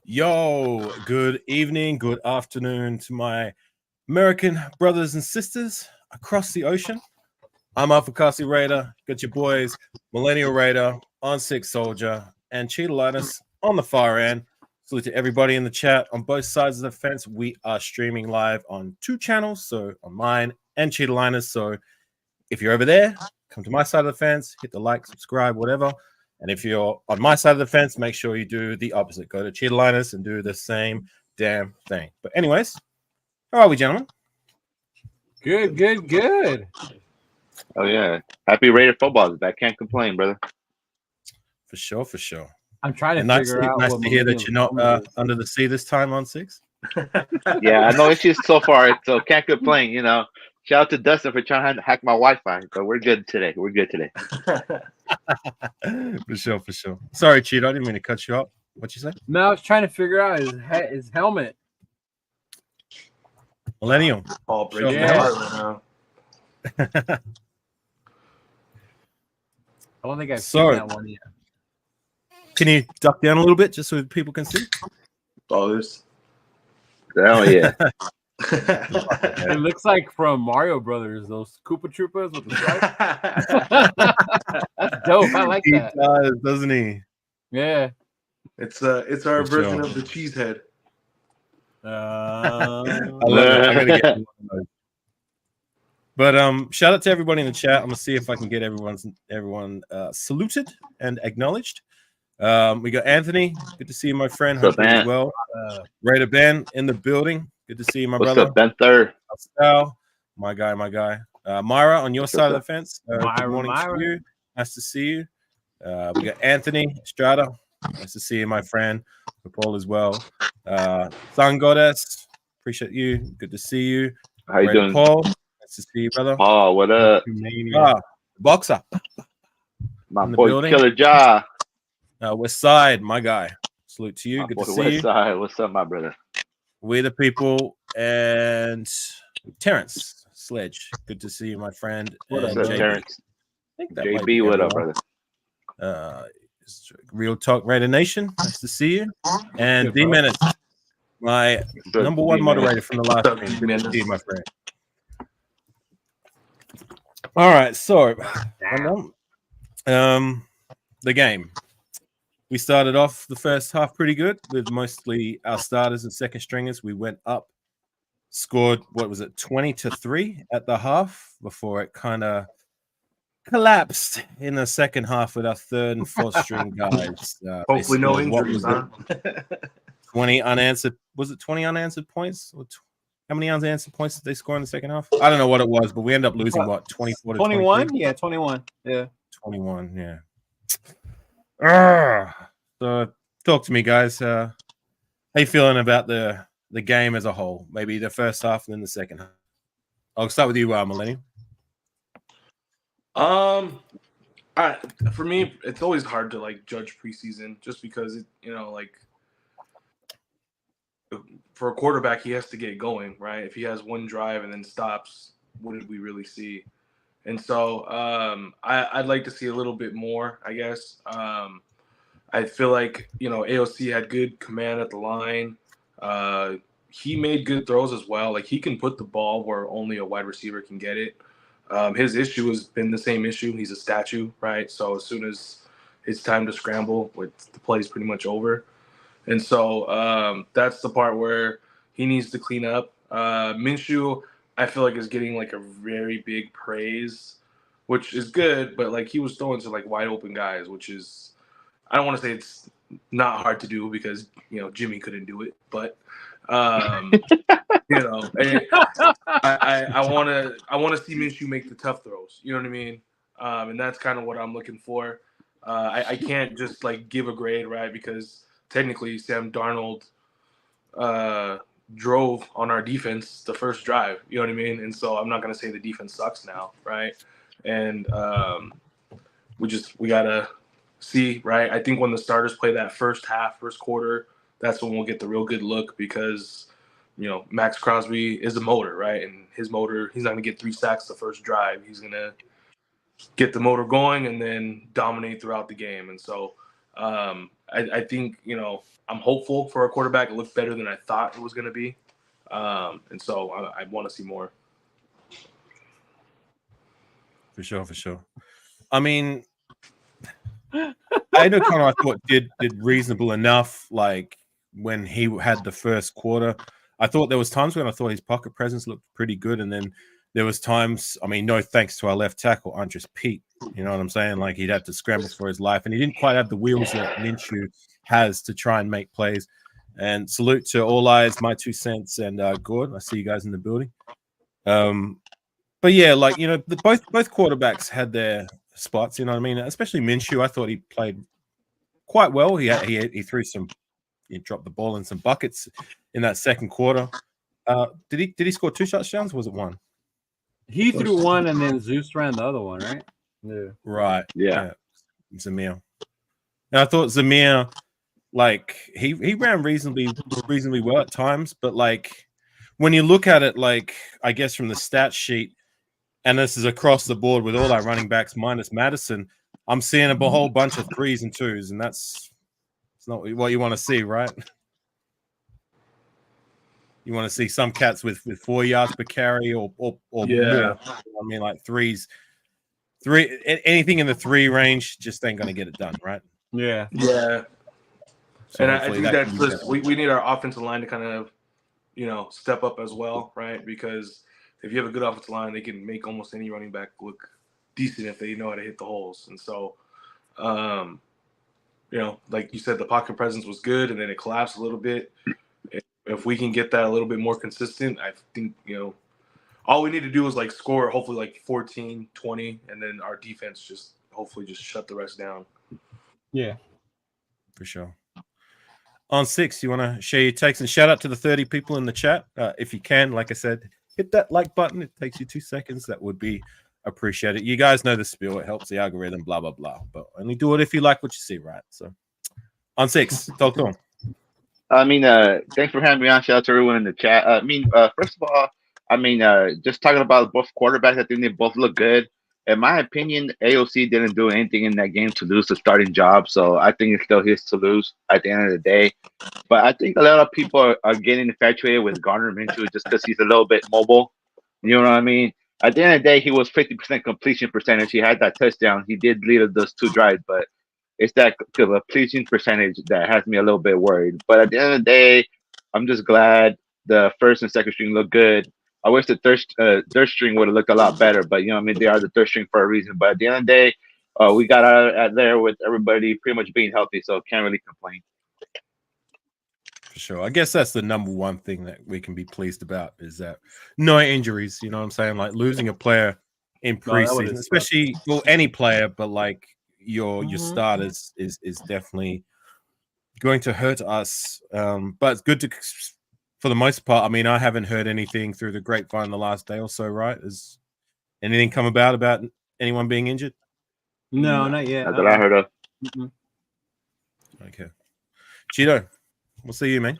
Yo, good evening, good afternoon to my American brothers and sisters across the ocean. I'm Afakasi Raider. Got your boys, Millennial Raider, On Six Soldier, and Cheetah Linus on the far end. Salute to everybody in the chat on both sides of the fence. We are streaming live on 2 channels, so on mine and Cheetah Linus. So if you're over there, come to my side of the fence, hit the like, subscribe, whatever. And if you're on my side of the fence, make sure you do the opposite. Go to Cheetah Linus and do the same damn thing. But anyways, how are we, gentlemen? Good. Oh yeah, happy Raider football is back. Can't complain, brother. For sure. I'm trying to And nice figure out. to what hear that you're not under the sea this time on 6. Yeah, I know issues so far, so can't complain. You know, shout out to Dustin for trying to hack my Wi-Fi, but we're good today. For sure. Sorry, Cheetah, I didn't mean to cut you off. What'd you say? No, I was trying to figure out his helmet. Millennium. All breaking Yeah. apart right now. I don't think I've Sorry. seen that one yet. Can you duck down a little bit just so people can see? Oh, this. Oh yeah. It looks like from Mario Brothers, those Koopa Troopas with the stripes. That's dope. I like He that. does, doesn't he? Yeah. It's our For version sure. of the cheesehead. I love it. I gotta get one of those. But shout out to everybody in the chat. I'm gonna see if I can get everyone saluted and acknowledged. We got Anthony. Good to see you, my friend. What's Hope up, you man? as well. Raider Ben in the building. Good to see you, my What's brother. up, Ben Third? Pascal, my guy. Myra on your side of the fence. Good Myra, morning Myra. to you. Nice to see you. We got Anthony Estrada. Nice to see you, my friend. Paul as well. Sun Goddess. Appreciate you. Good to see you. How you Raider doing? Paul. Nice to see you, brother. Oh, what up? Boxer. My in the boy building. Killer Jaw. West Side, my guy. Salute to you. My Good boy to see West you. Side. What's up, my brother? We the people and Terrence Sledge. Good to see you, my friend. What's And up, JB. Terrence? I think that might be JB, what up, everyone. brother? Real Talk Raider Nation. Nice to see you. And Good, D bro. Menace, my What's up, number one D-Menace? moderator from the last What's up, stream. Good to D-Menace? see you, my friend. All right, so the game. We started off the first half pretty good with mostly our starters and second stringers. We went up, scored, 20-3 at the half before it kind of collapsed in the second half with our third and fourth string guys. Hopefully, no scored, what injuries, was huh? it, 20 unanswered. Was it 20 unanswered points? How many unanswered points did they score in the second half? I don't know what it was, but we ended up losing 24 to 21? 23? Yeah, 21. Yeah. 21, yeah. So talk to me, guys. How you feeling about the game as a whole? Maybe the first half and then the second half. I'll start with you, Millennium. For me, it's always hard to like judge preseason just because for a quarterback, he has to get going, right? If he has one drive and then stops, what did we really see? And so I'd like to see a little bit more, I guess. I feel like, AOC had good command at the line. He made good throws as well. Like, he can put the ball where only a wide receiver can get it. His issue has been the same issue. He's a statue, right? So as soon as it's time to scramble, the play's pretty much over. And so that's the part where he needs to clean up. Minshew, I feel like, is getting like a very big praise, which is good, but like he was throwing to like wide open guys, which is, I don't want to say it's not hard to do because Jimmy couldn't do it, but I want to see Minshew make the tough throws. You know what I mean? And that's kind of what I'm looking for. I can't just like give a grade, right? Because technically Sam Darnold drove on our defense the first drive. You know what I mean? And so I'm not going to say the defense sucks now, right? And we gotta see, right? I think when the starters play that first quarter, that's when we'll get the real good look because, Max Crosby is a motor, right? And his motor, he's not going to get 3 sacks the first drive. He's going to get the motor going and then dominate throughout the game. And so I think, I'm hopeful for a quarterback. It looked better than I thought it was going to be. And so I want to see more. For sure. I mean, Aidan O'Connell, I thought did reasonable enough. Like when he had the first quarter, I thought there was times when I thought his pocket presence looked pretty good, and then there was times. I mean, no thanks to our left tackle, Andres Pete. You know what I'm saying? Like he'd have to scramble for his life, and he didn't quite have the wheels that Minshew has to try and make plays. And salute to All Eyes, my 2 cents, and Gord. I see you guys in the building. But yeah, like both quarterbacks had their spots. You know what I mean? Especially Minshew, I thought he played quite well. He threw he dropped the ball in some buckets in that second quarter. Did he score 2 touchdowns? Or was it 1? He threw 1, and then Zeus ran the other one, right? Yeah. Right. Yeah. Zamir. And I thought Zamir, like he ran reasonably well at times, but like when you look at it, like I guess from the stat sheet, and this is across the board with all our running backs minus Madison, I'm seeing a whole bunch of 3s and 2s, and it's not what you want to see, right? You want to see some cats with 4 yards per carry or more. I mean, like 3s. Anything in the 3 range just ain't gonna get it done, right? Yeah. So and I think that's just we need our offensive line to kind of step up as well, right? Because if you have a good offensive line, they can make almost any running back look decent if they know how to hit the holes. And so like you said, the pocket presence was good, and then it collapsed a little bit. If we can get that a little bit more consistent, I think all we need to do is like score hopefully like 14, 20, and then our defense just hopefully just shut the rest down. Yeah, for sure. On 6, you want to share your takes and shout out to the 30 people in the chat. If you can, like I said, hit that like button. It takes you 2 seconds. That would be appreciated. You guys know the spiel. It helps the algorithm, blah, blah, blah. But only do it if you like what you see, right? So on 6, talk to him. I mean, thanks for having me on. Shout out to everyone in the chat. First of all, just talking about both quarterbacks, I think they both look good. In my opinion, AOC didn't do anything in that game to lose the starting job, so I think it's still his to lose at the end of the day. But I think a lot of people are getting infatuated with Gardner Minshew just because he's a little bit mobile. You know what I mean? At the end of the day, he was 50% completion percentage. He had that touchdown. He did lead those 2 drives, but it's that completion percentage that has me a little bit worried. But at the end of the day, I'm just glad the first and second string look good. I wish the third string would have looked a lot better, but they are the third string for a reason. But at the end of the day, we got out there with everybody pretty much being healthy, so can't really complain. For sure. I guess that's the number one thing that we can be pleased about is that no injuries. You know what I'm saying? Like losing a player in preseason, especially any player, but like your starters is definitely going to hurt us. But it's good to, for the most part. I mean, I haven't heard anything through the grapevine the last day or so, right? Has anything come about anyone being injured? No, not yet. Not that I heard of. Okay. Cheeto, we'll see you, man.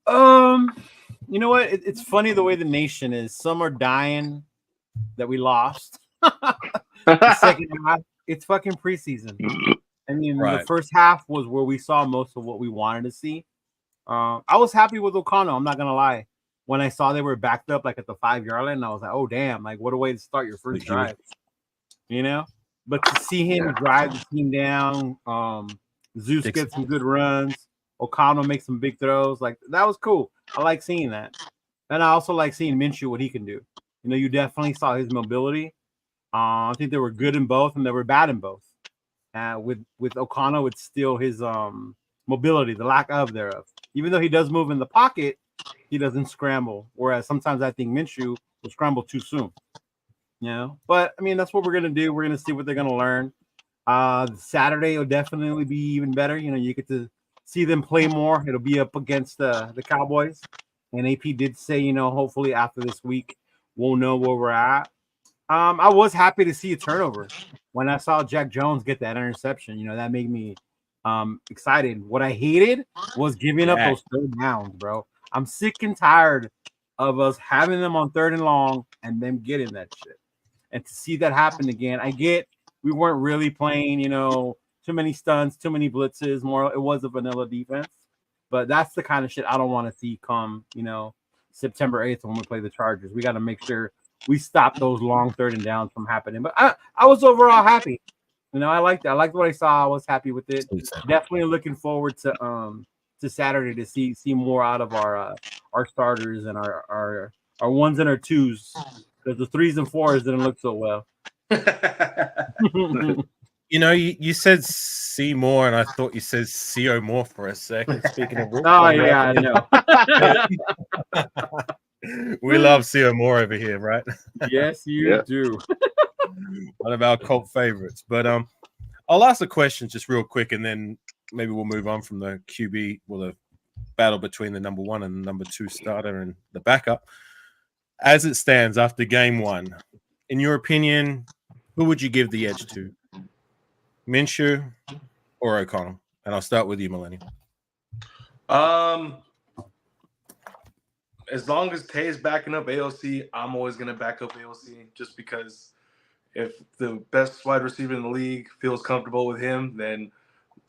You know what? It's funny the way the nation is. Some are dying that we lost. The second half, it's fucking preseason. I mean, the first half was where we saw most of what we wanted to see. I was happy with O'Connell. I'm not gonna lie. When I saw they were backed up like at the 5-yard line, I was like, "Oh damn! Like, what a way to start your first drive." But to see him drive the team down, Zeus get some good runs, O'Connell make some big throws. Like that was cool. I like seeing that, and I also like seeing Minshew what he can do. You definitely saw his mobility. I think they were good in both, and they were bad in both. With O'Connell, it's still his mobility, the lack of thereof. Even though he does move in the pocket, he doesn't scramble. Whereas sometimes I think Minshew will scramble too soon. But I mean that's what we're gonna do. We're gonna see what they're gonna learn. Saturday will definitely be even better. You get to see them play more. It'll be up against the Cowboys. And AP did say, hopefully after this week we'll know where we're at. I was happy to see a turnover when I saw Jack Jones get that interception. That made me excited. What I hated was giving up those third downs, bro. I'm sick and tired of us having them on 3rd and long and them getting that shit. And to see that happen again, I get we weren't really playing, too many stunts, too many blitzes. More, it was a vanilla defense. But that's the kind of shit I don't want to see come, September 8th when we play the Chargers. We got to make sure we stop those long 3rd and downs from happening. But I was overall happy. I liked it. I liked what I saw. I was happy with it. Definitely looking forward to Saturday to see more out of our starters and our ones and our twos, because the 3s and 4s didn't look so well. You said see more, and I thought you said CO more for a second. Speaking of which, I know. We love CO more over here, right? Yes, you do. One of our cult favorites. But I'll ask a question just real quick, and then maybe we'll move on from the QB, the battle between the number 1 and the number 2 starter and the backup. As it stands after game 1, in your opinion, who would you give the edge to? Minshew or O'Connell? And I'll start with you, Millennium. As long as Tay is backing up AOC, I'm always going to back up AOC, just because if the best wide receiver in the league feels comfortable with him, then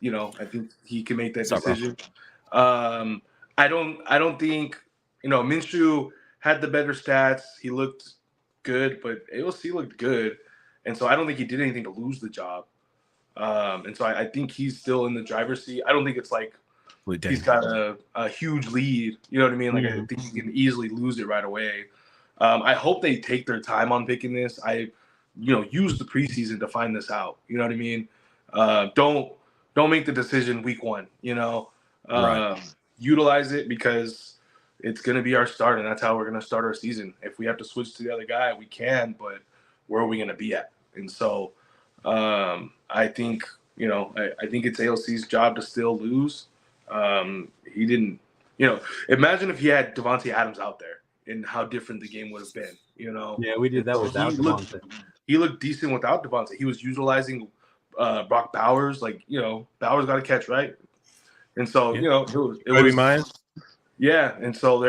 I think he can make that decision. I don't think Minshew had the better stats. He looked good, but AOC looked good, and so I don't think he did anything to lose the job. And so I think he's still in the driver's seat. I don't think it's like he's got a huge lead. You know what I mean? Like, I think he can easily lose it right away. I hope they take their time on picking this. Use the preseason to find this out. You know what I mean? Don't make the decision week 1. Right. Utilize it, because it's going to be our start, and that's how we're going to start our season. If we have to switch to the other guy, we can, but where are we going to be at? And so I think it's AOC's job to still lose. He didn't, imagine if he had Devontae Adams out there and how different the game would have been, Yeah, we did that without Devontae. He looked decent without Devontae. He was utilizing Brock Bowers. Bowers got a catch, right? And so, it was Myers. Yeah, and so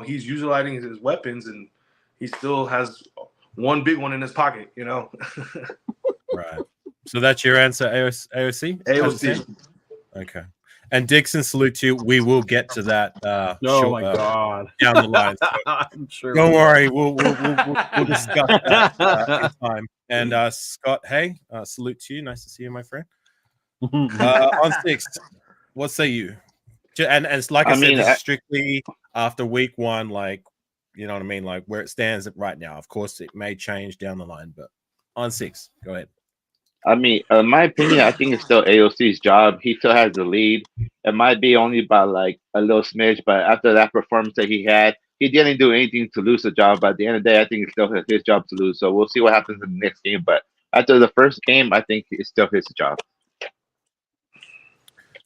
he's utilizing his weapons, and he still has one big one in his pocket, Right. So that's your answer, AOC? AOC. Okay. And Dixon, salute to you. We will get to that. My God. Down the line. So I'm sure. Don't worry. We'll discuss that in time. And Scott, hey, salute to you. Nice to see you, my friend. On 6, what say you? And it's like I said, this is strictly after week 1, you know what I mean? Like where it stands right now. Of course, it may change down the line, but on 6, go ahead. In my opinion, I think it's still AOC's job. He still has the lead. It might be only by a little smidge, but after that performance that he had, he didn't do anything to lose the job. But at the end of the day, I think it's still his job to lose. So we'll see what happens in the next game. But after the first game, I think it's still his job.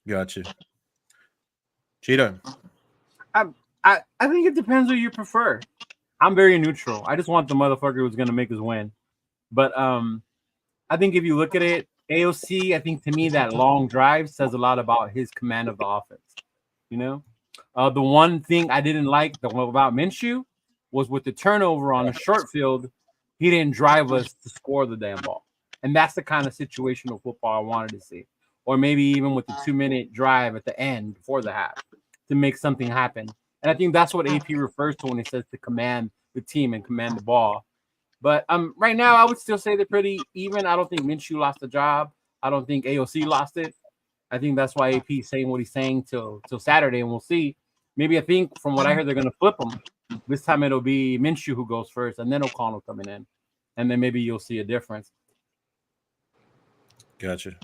Gotcha. Cheeto. I think it depends who you prefer. I'm very neutral. I just want the motherfucker who's going to make us win. But I think if you look at it, AOC, I think to me that long drive says a lot about his command of the offense. The one thing I didn't like about Minshew was with the turnover on the short field, he didn't drive us to score the damn ball. And that's the kind of situational football I wanted to see. Or maybe even with the 2-minute drive at the end before the half to make something happen. And I think that's what AP refers to when he says to command the team and command the ball. But right now, I would still say they're pretty even. I don't think Minshew lost the job. I don't think AOC lost it. I think that's why AP is saying what he's saying till Saturday, and we'll see. Maybe I think from what I heard, they're going to flip him. This time it'll be Minshew who goes first, and then O'Connell coming in. And then maybe you'll see a difference. Gotcha.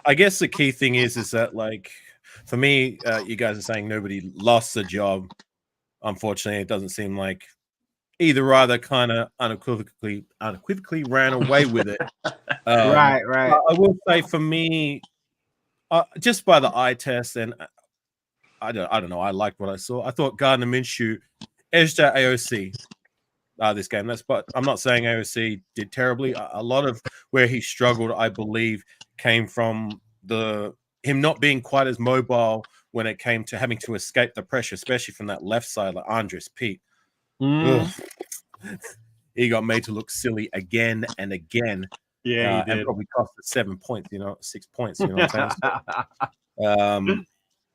I guess the key thing is that, for me, you guys are saying nobody lost the job. Unfortunately, it doesn't seem like either kind of unequivocally ran away with it. Right. I will say for me, just by the eye test, and I don't know, I liked what I saw. I thought Gardner Minshew edged out AOC this game. But I'm not saying AOC did terribly. A lot of where he struggled, I believe, came from him not being quite as mobile when it came to having to escape the pressure, especially from that left side, like Andres Pete. He got made to look silly again and again. Yeah, he and did. probably cost us 7 points. 6 points. You know what I'm saying? So,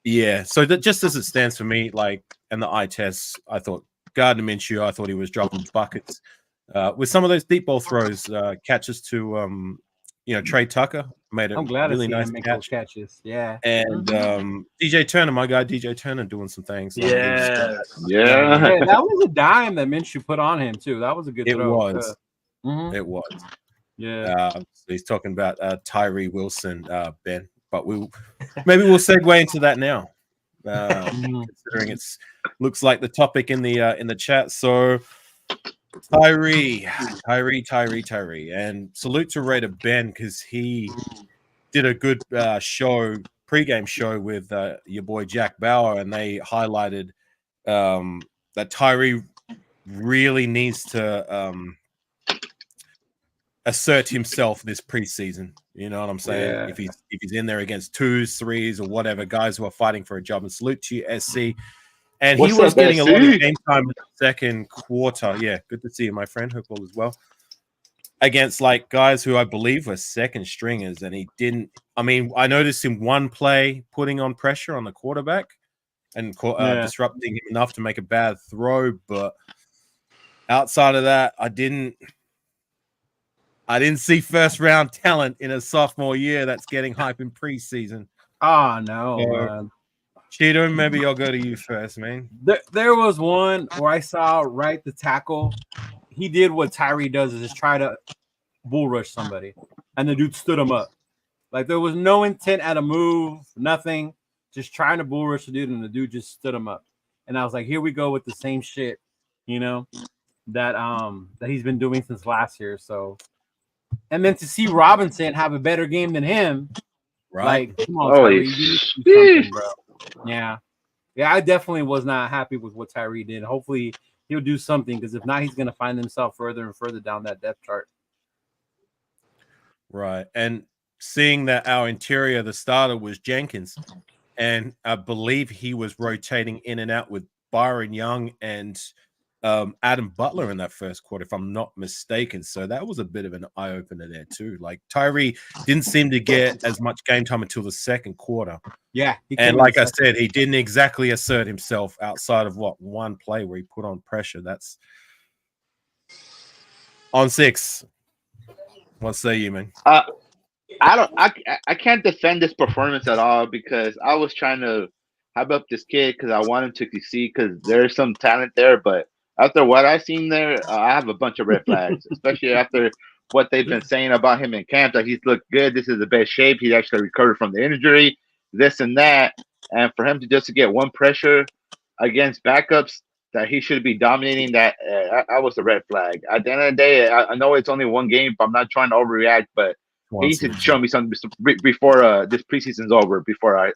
yeah. So that just as it stands for me, like, and the eye tests, I thought Gardner Minshew, I thought he was dropping buckets with some of those deep ball throws, catches to Trey Tucker made a I'm glad really to see nice him make catch. those catches. Yeah. And DJ Turner, my guy DJ Turner, doing some things. Like, Yes. Yeah. Hey, that was a dime that Minshew put on him too. That was a good it throw. was. Mhm. It was. Yeah. So he's talking about Tyree Wilson, Ben. But maybe we'll segue into that now, considering it's looks like the topic in the chat. So Tyree, and salute to Raider Ben because he did a good pregame show with your boy Jack Bauer, and they highlighted that Tyree really needs to assert himself this preseason. You know what I'm saying? Yeah. If he's in there against 2s, 3s, or whatever, guys who are fighting for a job. And salute to you, SC. And he was getting a lot of game time in the second quarter. Yeah, good to see you, my friend. Hope all is well. Against like guys who I believe were second stringers, and he didn't. I mean, I noticed him one play putting on pressure on the quarterback and disrupting him enough to make a bad throw, but outside of that, I didn't see first round talent in a sophomore year that's getting hype in preseason. Oh no, man. Cheeto, maybe I'll go to you first, man. There was one where I saw right the tackle. He did what Tyree does, is just try to bull rush somebody, and the dude stood him up. Like there was no intent at a move, nothing, just trying to bull rush the dude, and the dude just stood him up. And I was like, here we go with the same shit, that he's been doing since last year. So, and then to see Robinson have a better game than him, right? Like, come on, Tyree, you need to do something, bro. Yeah, I definitely was not happy with what Tyree did. Hopefully, he'll do something, because if not, he's going to find himself further and further down that depth chart. Right, and seeing that our interior, the starter was Jenkins, and I believe he was rotating in and out with Byron Young and Adam Butler in that first quarter, if I'm not mistaken. So that was a bit of an eye-opener there too. Like Tyree didn't seem to get as much game time until the second quarter. Yeah. And like I said, he didn't exactly assert himself outside of one play where he put on pressure. That's on 6. What say you, man? I can't defend this performance at all, because I was trying to hype up this kid because I want him to succeed, because there's some talent there. But after what I've seen there, I have a bunch of red flags, especially after what they've been saying about him in camp, that he's looked good. This is the best shape. He's actually recovered from the injury, this and that. And for him to just get one pressure against backups that he should be dominating, that was a red flag. At the end of the day, I know it's only one game, but I'm not trying to overreact, but he needs to show me something before this preseason's over, before I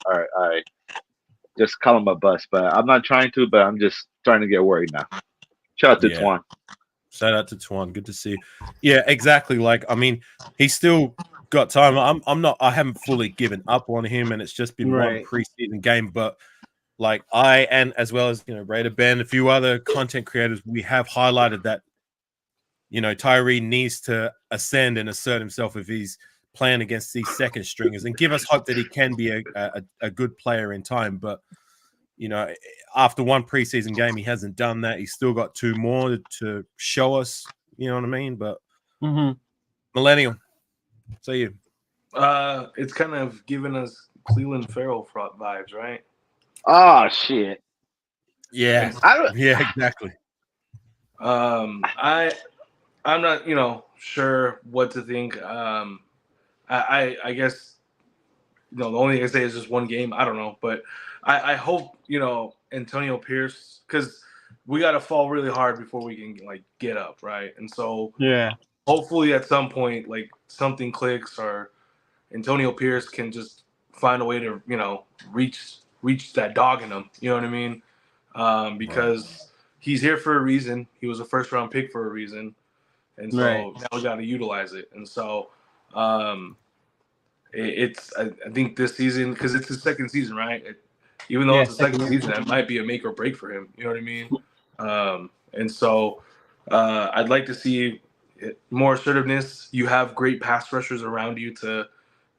just call him a bust. But I'm not trying to, but I'm just starting to get worried now. Shout out to Twan. Shout out to Twan. Good to see you. Yeah, exactly. Like, I mean, he's still got time. I haven't fully given up on him, and it's just been one preseason game. But like and as well as Raider Ben, a few other content creators, we have highlighted that Tyree needs to ascend and assert himself if he's playing against these second stringers, and give us hope that he can be a good player in time. But after one preseason game, he hasn't done that. He's still got 2 more to show us. You know what I mean? But Millennial, say you. It's kind of giving us Cleveland Farrell vibes, right? Oh shit! Yeah, yeah, exactly. I'm not, sure what to think. I guess, the only thing I say is just one game. I don't know, but I hope Antonio Pierce, because we got to fall really hard before we can get up, right? And so hopefully at some point something clicks, or Antonio Pierce can just find a way to reach that dog in him. You know what I mean? Because he's here for a reason. He was a first round pick for a reason, and so now we got to utilize it. And so it's I think this season, because it's his second season, right? Even though it's the second season, it might be a make or break for him. You know what I mean? And so I'd like to see more assertiveness. You have great pass rushers around you to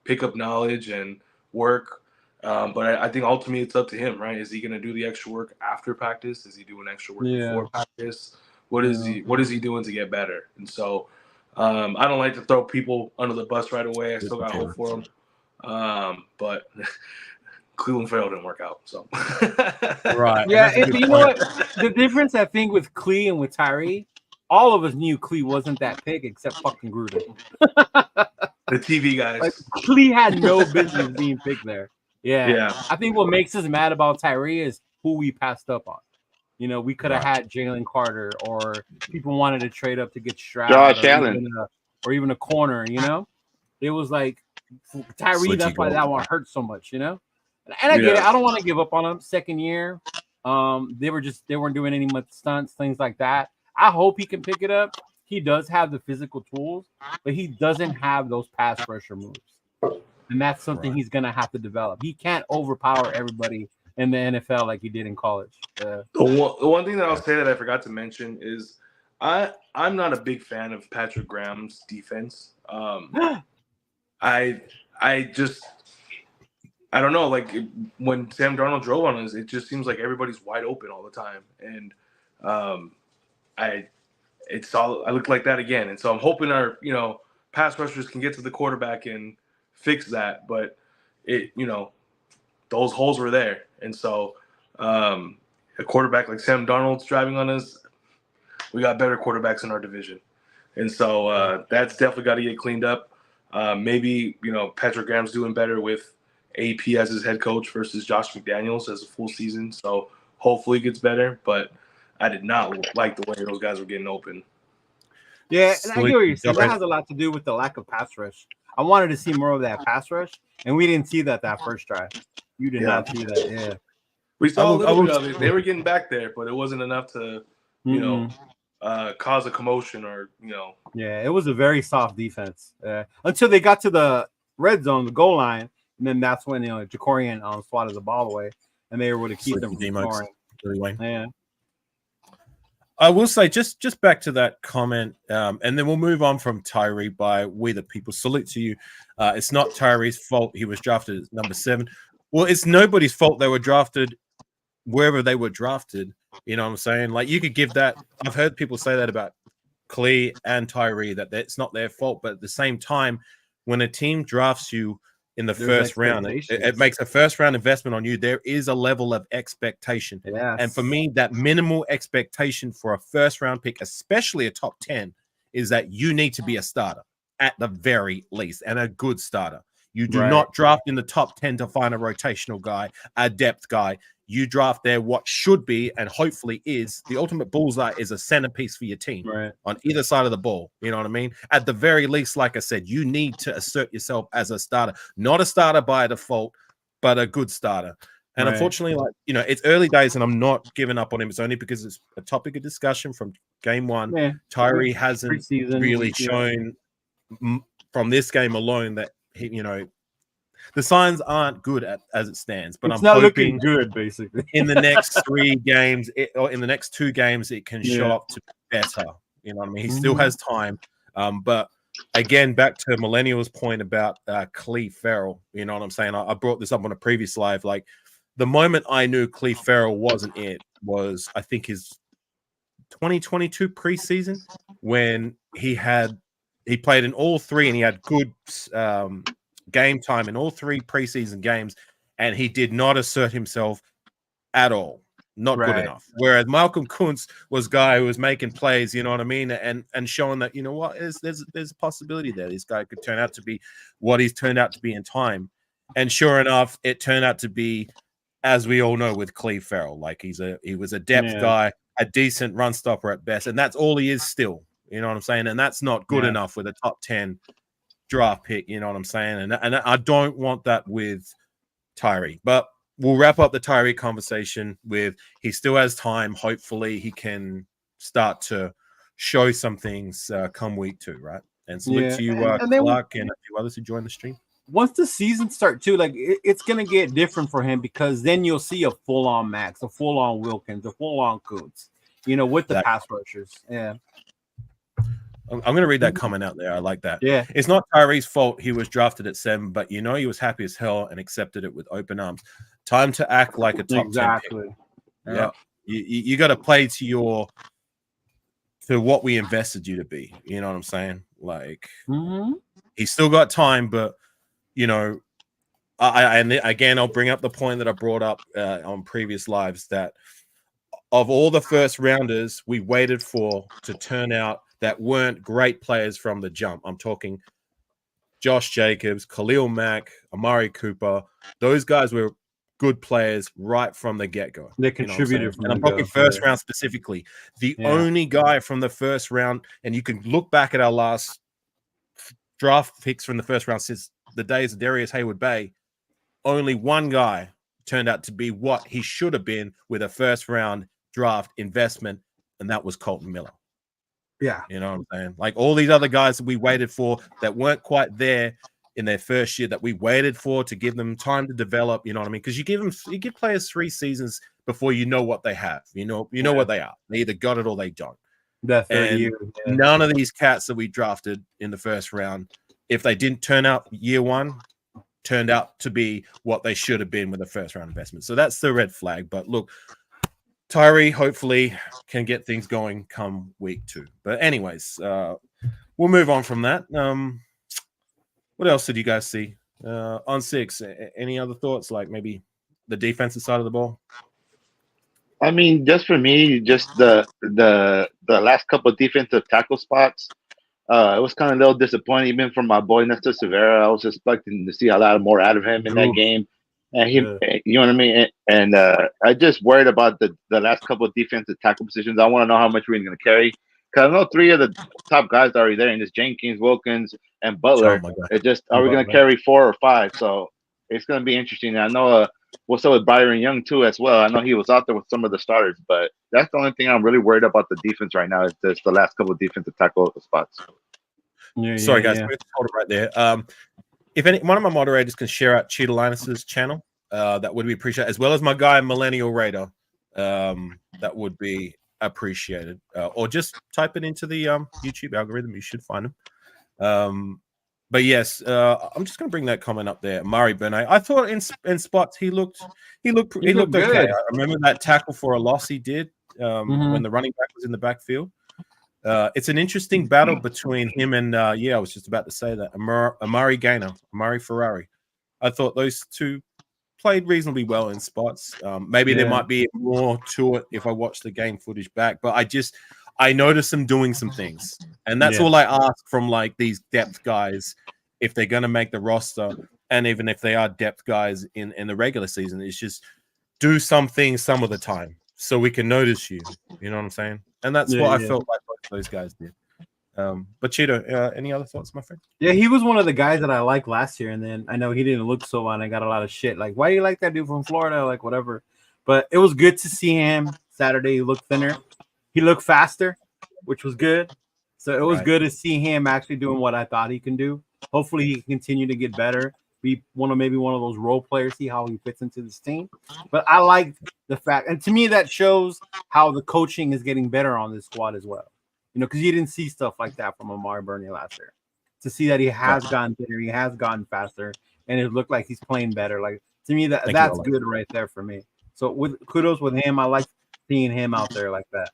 pick up knowledge and work. But I think ultimately it's up to him, right? Is he going to do the extra work after practice? Is he doing extra work before practice? What is he doing to get better? And so I don't like to throw people under the bus right away. I still got hope for him. But Cleveland Farrell didn't work out. So right. Yeah, you know what? The difference I think with Klee and with Tyree, all of us knew Klee wasn't that pick except fucking Gruden. The TV guys. Like, Klee had no business being picked there. Yeah. I think what makes us mad about Tyree is who we passed up on. You know, we could have had Jalen Carter, or people wanted to trade up to get Stroud, or even a corner. You know, it was like Tyree. That's why that one hurt so much. You know, and I get it. I don't want to give up on him. Second year, they weren't doing any much stunts, things like that. I hope he can pick it up. He does have the physical tools, but he doesn't have those pass rusher moves. And that's something he's going to have to develop. He can't overpower everybody in the NFL like he did in college. The one thing that I'll say that I forgot to mention is I'm not a big fan of Patrick Graham's defense. I don't know. Like when Sam Darnold drove on us, it just seems like everybody's wide open all the time. And I looked like that again. And so I'm hoping our, pass rushers can get to the quarterback and fix that. But those holes were there. And so a quarterback like Sam Darnold's driving on us, we got better quarterbacks in our division. And so that's definitely got to get cleaned up. Maybe, Patrick Graham's doing better with AP as his head coach versus Josh McDaniels as a full season. So hopefully it gets better. But I did not like the way those guys were getting open. Yeah, and I get what you're saying. That has a lot to do with the lack of pass rush. I wanted to see more of that pass rush, and we didn't see that first drive. You did not see that, yeah. We saw a little bit of it. They were getting back there, but it wasn't enough to, cause a commotion or. Yeah, it was a very soft defense until they got to the red zone, the goal line, and then that's when Jacorian swatted the ball away, and they were able to keep them from scoring. Yeah. I will say just back to that comment, and then we'll move on from Tyree by We the People. Salute to you. It's not Tyree's fault he was drafted as number 7. Well, it's nobody's fault they were drafted wherever they were drafted. You know what I'm saying? Like, you could give that. I've heard people say that about Klee and Tyree, that it's not their fault. But at the same time, when a team drafts you in the first round, it makes a first-round investment on you. There is a level of expectation. Yes. And for me, that minimal expectation for a first-round pick, especially a top 10, is that you need to be a starter at the very least, and a good starter. You do not draft in the top 10 to find a rotational guy, a depth guy. You draft there what should be and hopefully is the ultimate bullseye is a centerpiece for your team on either side of the ball. You know what I mean? At the very least, like I said, you need to assert yourself as a starter, not a starter by default, but a good starter. And unfortunately, it's early days and I'm not giving up on him. It's only because it's a topic of discussion from game one. Yeah. Tyree hasn't really shown from this game alone that the signs aren't good as it stands, but it's not looking good. Basically, in the next 3 games, or in the next 2 games, it can show up to be better. You know what I mean? He still has time, but again, back to Millennial's point about Klee Farrell. You know what I'm saying? I brought this up on a previous live. Like, the moment I knew Klee Farrell wasn't it was, I think, his 2022 preseason when he played in all 3 and he had good game time in all 3 preseason games, and he did not assert himself at all. Not good enough. Whereas Malcolm Kuntz was a guy who was making plays, you know what I mean, and showing that, there's a possibility there. This guy could turn out to be what he's turned out to be in time. And sure enough, it turned out to be, as we all know, with Klee Farrell. Like, he was a depth guy, a decent run stopper at best, and that's all he is still. You know what I'm saying? And that's not good enough with a top 10 draft pick, you know what I'm saying? And I don't want that with Tyree. But we'll wrap up the Tyree conversation with he still has time. Hopefully he can start to show some things come week 2, right? And salute to you, Clark, and a few others who joined the stream. Once the season starts too, like it's gonna get different for him, because then you'll see a full-on Max, a full-on Wilkins, a full-on Kuntz, with the pass rushers. Yeah. I'm going to read that comment out there. I like that. Yeah. It's not Tyree's fault he was drafted at 7, but he was happy as hell and accepted it with open arms. Time to act like a top 10 pick. Yeah. You got to play to what we invested you to be. You know what I'm saying? Like, he's still got time, but, and again, I'll bring up the point that I brought up on previous lives that of all the first rounders we waited for to turn out that weren't great players from the jump. I'm talking Josh Jacobs, Khalil Mack, Amari Cooper. Those guys were good players right from the get-go. They contributed and I'm talking first round specifically. The only guy from the first round, and you can look back at our last draft picks from the first round since the days of Darius Hayward-Bay, only one guy turned out to be what he should have been with a first round draft investment, and that was Colton Miller. Yeah. You know what I'm saying? Like all these other guys that we waited for that weren't quite there in their first year, that we waited for to give them time to develop, you know what I mean? Because you give players 3 seasons before you know what they have. You know what they are. They either got it or they don't. That third year. Yeah. None of these cats that we drafted in the first round, if they didn't turn out year 1, turned out to be what they should have been with a first round investment. So that's the red flag. But look, Tyree hopefully can get things going come week 2. But anyways, we'll move on from that. What else did you guys see on 6? Any other thoughts, like maybe the defensive side of the ball? I mean, just for me, just the last couple of defensive tackle spots. It was kind of a little disappointing, even from my boy Nestor Severa. I was expecting to see a lot more out of him in that game. And you know what I mean? And I just worried about the last couple of defensive tackle positions. I want to know how much we're going to carry. Because I know 3 of the top guys are already there, and it's Jenkins, Wilkins, and Butler. It's just, are we going to carry 4 or 5? So it's going to be interesting. And I know what's up with Byron Young, too, as well. I know he was out there with some of the starters, but that's the only thing I'm really worried about the defense right now is just the last couple of defensive tackle spots. Sorry, guys. Hold it right there. If one of my moderators can share out Cheetah Linus's channel, that would be appreciated, as well as my guy Millennial Raider. That would be appreciated. Or just type it into the YouTube algorithm. You should find him. But yes, I'm just going to bring that comment up there. Murray Bernay. I thought in spots he looked okay. Good. I remember that tackle for a loss he did when the running back was in the backfield. It's an interesting battle between him and I was just about to say that Amari Ferrari. I thought those two played reasonably well in spots. Maybe there might be more to it if I watch the game footage back, but I noticed them doing some things, and that's all I ask from like these depth guys if they're going to make the roster, and even if they are depth guys in the regular season, is just do some things some of the time so we can notice you. You know what I'm saying? And that's what I felt like both those guys did. But Cheeto, any other thoughts, my friend? Yeah, he was one of the guys that I liked last year, and then I know he didn't look so well, and I got a lot of shit. Like, why do you like that dude from Florida? Like, whatever. But it was good to see him Saturday. He looked thinner. He looked faster, which was good. So it was good to see him actually doing what I thought he can do. Hopefully he can continue to get better. Be maybe one of those role players, see how he fits into this team. But I like the fact, and to me that shows how the coaching is getting better on this squad as well. You know, because you didn't see stuff like that from Amari Burney last year. To see that he has gotten better, he has gotten faster, and it looked like he's playing better. Like, to me, that's good right there for me. So kudos with him. I like seeing him out there like that.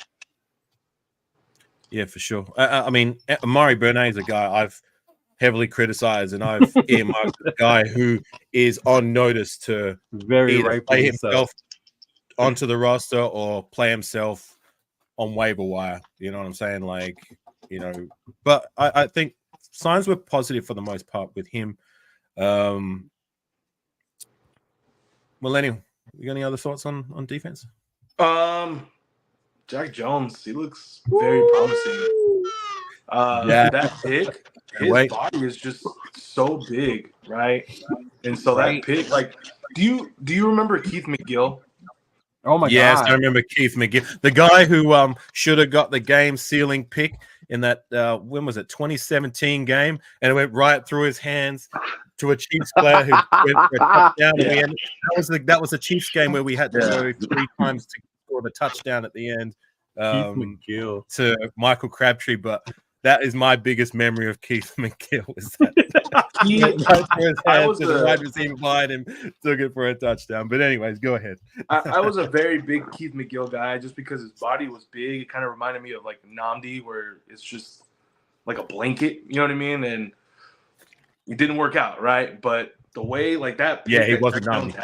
Yeah, for sure. I mean, Amari Burney is a guy I've heavily criticized, and I've earmarked a guy who is on notice to either play himself onto the roster or play himself on waiver wire. You know what I'm saying? Like, you know, but I think signs were positive for the most part with him. Millennial, you got any other thoughts on defense? Jack Jones, he looks very promising. That pick, his body is just so big, right? And so that pick, like, do you remember Keith McGill? Oh my god! Yes, I remember Keith McGill, the guy who should have got the game-sealing pick in that when was it 2017 game, and it went right through his hands to a Chiefs player who went for a touchdown. And that was a Chiefs game where we had to go 3 times to score the touchdown at the end to Michael Crabtree. But that is my biggest memory of Keith McGill. Is that he right for his hand to the wide receiver behind him, took it for a touchdown. But anyways, go ahead. I was a very big Keith McGill guy just because his body was big. It kind of reminded me of like Nnamdi, where it's just like a blanket. You know what I mean? And it didn't work out, right? But the way like that, yeah, he wasn't Nnamdi.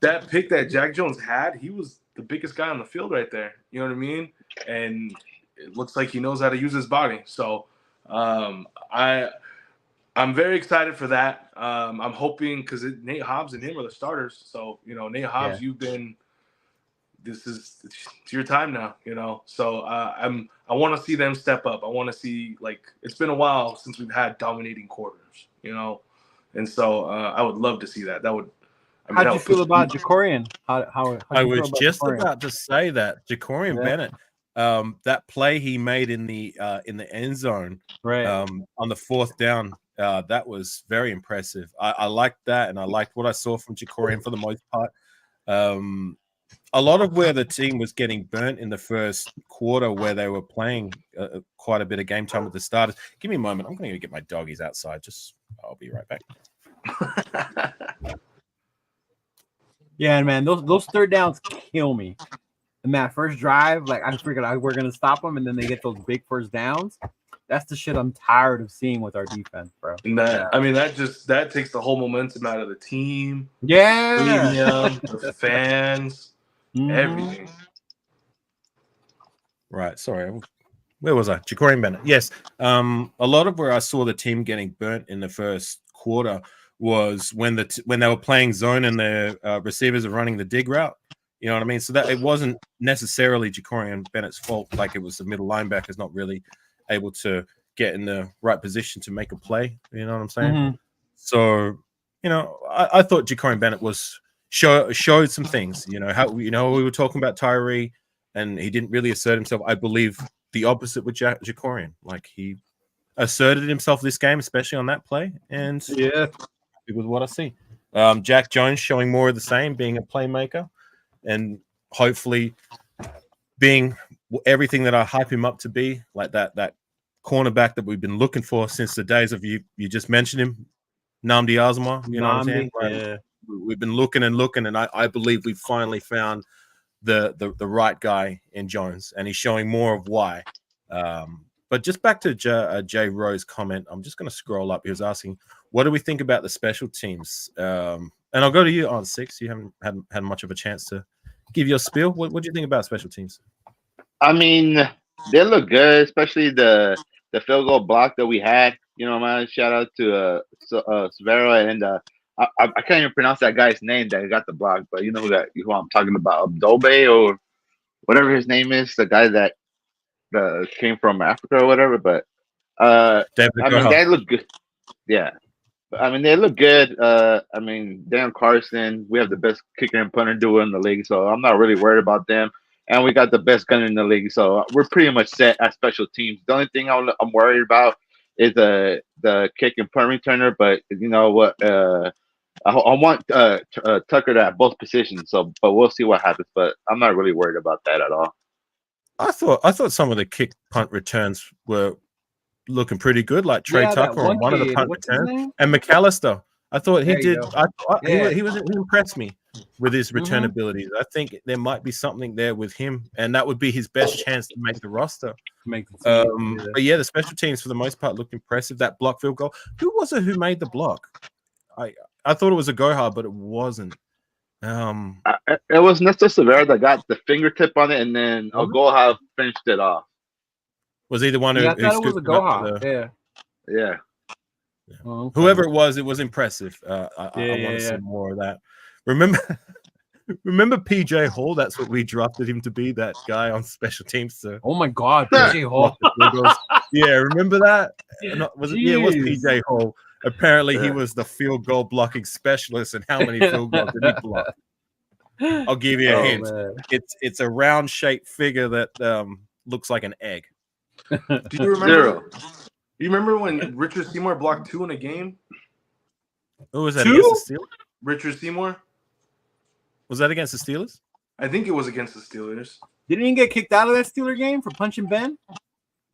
That pick that Jack Jones had, he was the biggest guy on the field right there. You know what I mean? And it looks like he knows how to use his body. So I'm very excited for that. I'm hoping because Nate Hobbs and him are the starters. So, Nate Hobbs, it's your time now, So I want to see them step up. I want to see, it's been a while since we've had dominating quarters, And so I would love to see that. How'd you feel about Jacorian? How I was just about to say that Jacorian Bennett, that play he made in the end zone, right, on the fourth down, that was very impressive. I liked that, and I liked what I saw from Jacorian for the most part. A lot of where the team was getting burnt in the first quarter, where they were playing quite a bit of game time with the starters. Give me a moment. I'm going to get my doggies outside. I'll be right back. Yeah, man, those third downs kill me. And that first drive, I figured we're going to stop them, and then they get those big first downs. That's the shit I'm tired of seeing with our defense, bro. And that takes the whole momentum out of the team. Yeah. The fans. Everything. Right. Sorry. Where was I? Jacorian Bennett. Yes. A lot of where I saw the team getting burnt in the first quarter was when they were playing zone and the receivers are running the dig route. You know what I mean? So that it wasn't necessarily Jacorian Bennett's fault. Like, it was the middle linebackers not really able to get in the right position to make a play. You know what I'm saying? Mm-hmm. So, I thought Jacorian Bennett showed some things, how we were talking about Tyree and he didn't really assert himself. I believe the opposite with Jacorian. Like, he asserted himself this game, especially on that play, and it was what I see. Jack Jones showing more of the same, being a playmaker and hopefully being everything that I hype him up to be, like that cornerback that we've been looking for since the days of you just mentioned him, Nnamdi Asomugha, you know what I'm saying? Yeah. We've been looking, and I believe we finally found the right guy in Jones, and he's showing more of why. But just back to Jay Rowe's comment, I'm just going to scroll up. He was asking, what do we think about the special teams? And I'll go to you on 6. You haven't had much of a chance to give your spiel. What do you think about special teams? I mean, they look good, especially the field goal block that we had. Man, shout out to Severo, and I can't even pronounce that guy's name that got the block, but who I'm talking about, Abdobe or whatever his name is, the guy that came from Africa or whatever. But they look good. Yeah, they look good. Dan Carson, we have the best kicker and punter duo in the league, so I'm not really worried about them. And we got the best gunner in the league, so we're pretty much set at special teams. The only thing I'm worried about is the kick and punt returner. But you know what? I want Tucker at both positions. So, but we'll see what happens. But I'm not really worried about that at all. I thought some of the kick punt returns were looking pretty good, like Trey Tucker on one of the punt returns, and McAllister. I thought he did. He impressed me with his return abilities. I think there might be something there with him, and that would be his best chance to make the roster. But yeah, the special teams for the most part looked impressive. That block field goal. Who was it who made the block? I thought it was a Gohar, but it wasn't. It was Nestor Severo that got the fingertip on it, and then Gohar finished it off. Was he the one who? I thought it was a Gohar. Yeah. Oh, okay. Whoever it was impressive. I want to see more of that. Remember PJ Hall? That's what we drafted him to be, that guy on special teams. So. Oh my God, PJ Hall. Yeah, remember that? It was PJ Hall. Apparently, he was the field goal blocking specialist. And how many field goals did he block? I'll give you a hint. Man. It's a round shaped figure that looks like an egg. Do you remember? You remember when Richard Seymour blocked 2 in a game? Oh, was that against the Steelers? Richard Seymour? Was that against the Steelers? I think it was against the Steelers. Didn't he get kicked out of that Steeler game for punching Ben?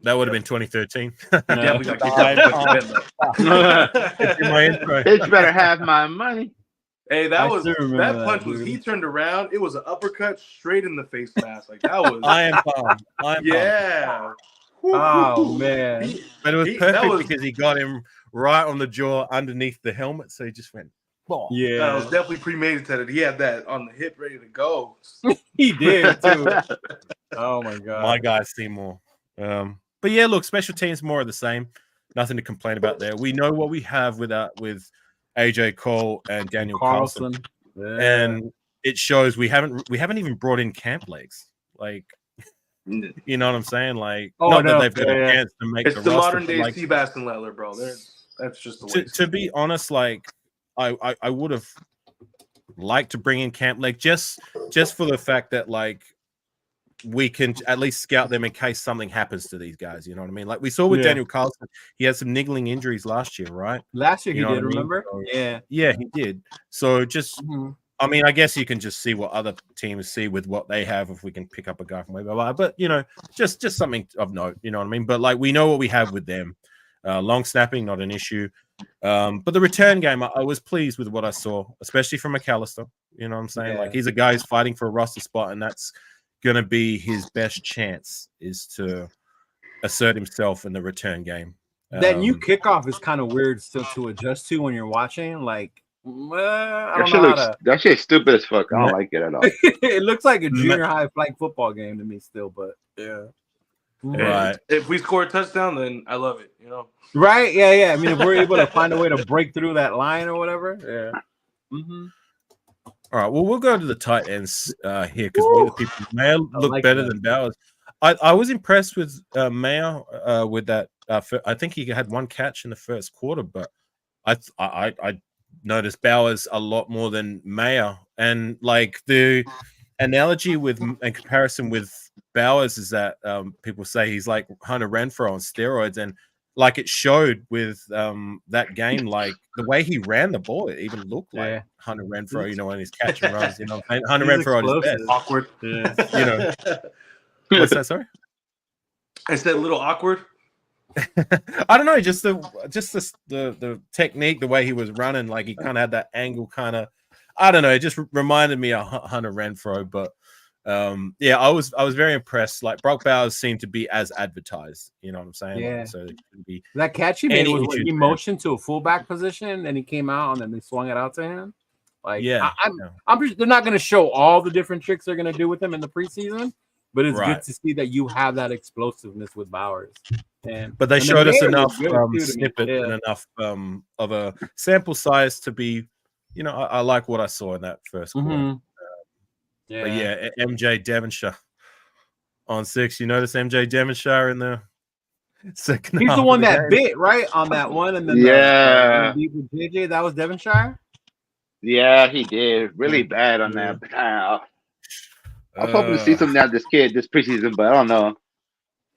That would have been 2013. Definitely got kicked I'm out. It's in my intro. Bitch better have my money. Hey, I that still remember that punch that, was. dude. He turned around. It was an uppercut straight in the face mask. Like that was. I am pumped. I'm Yeah. Oh man. But it was That perfect was- because he got him right on the jaw underneath the helmet, so he just went. Boom. That was Yeah, definitely premeditated. He had that on the hip, ready to go. he did too. Oh my god. My guy Seymour. But yeah, look, special teams more of the same. Nothing to complain about there. We know what we have with AJ Cole and Daniel Carlson. Yeah. And it shows we haven't even brought in camp legs. Like, you know what I'm saying? Like, not that they've got a chance to make It's the roster, modern day like, Sebastian Lettler, bro. That's just the way. To be honest, like I would have liked to bring in camp leg just for the fact that like we can at least scout them in case something happens to these guys. You know what I mean? Like we saw with Daniel Carlson, he had some niggling injuries last year, right? Last year You know he did, what I mean? remember? So, Yeah. yeah, he did. So just I mean, I guess you can just see what other teams see with what they have if we can pick up a guy from way blah. But you know, just something of note, you know what I mean? But like we know what we have with them. Long snapping, not an issue. But the return game, I was pleased with what I saw, especially from McAllister. You know what I'm saying? Yeah. Like he's a guy who's fighting for a roster spot, and that's gonna be his best chance is to assert himself in the return game. That new kickoff is kind of weird still to adjust to when you're watching. Like, I don't know how to. That shit's stupid as fuck. I don't like it at all. It looks like a junior high flag football game to me still, but yeah. Right. If we score a touchdown, then I love it. You know. Right? Yeah. I mean, if we're able to find a way to break through that line or whatever, yeah. All right. Well, we'll go to the tight ends here because people may look like better that. than Bowers. I was impressed with Mayer with that. I think he had one catch in the first quarter, but I noticed Bowers a lot more than Mayer. And like the analogy in comparison with Bowers is that people say he's like Hunter Renfrow on steroids, and like it showed with that game, like the way he ran the ball, it even looked like Hunter Renfrow, you know, in his catch and runs, you know, and Hunter Renfrow at his best. Awkward. Yeah. You know, what's that? Sorry, I said a little awkward. I don't know, just the technique, the way he was running, like he kind of had that angle, kind of. I don't know. It just reminded me of Hunter Renfrow, but yeah, I was very impressed. Like Brock Bowers seemed to be as advertised. You know what I'm saying? Yeah. Like, so it could be That catch he made any was issues he there. motioned to a fullback position, and he came out, and then they swung it out to him. Like, Yeah, I'm they're not going to show all the different tricks they're going to do with him in the preseason, but it's Right. good to see that you have that explosiveness with Bowers. But they and showed us Mayer enough was good, too, to me. snippet Yeah. and enough of a sample size to be, you know, I like what I saw in that first quarter. Mhm. But yeah, MJ Devonshire on 6. You notice MJ Devonshire in the second He's half the of one the that game? bit right on that one, and then Yeah. the with JJ, that was Devonshire. Yeah, he did really bad on that. But I was hoping to see something out of this kid this preseason, but I don't know.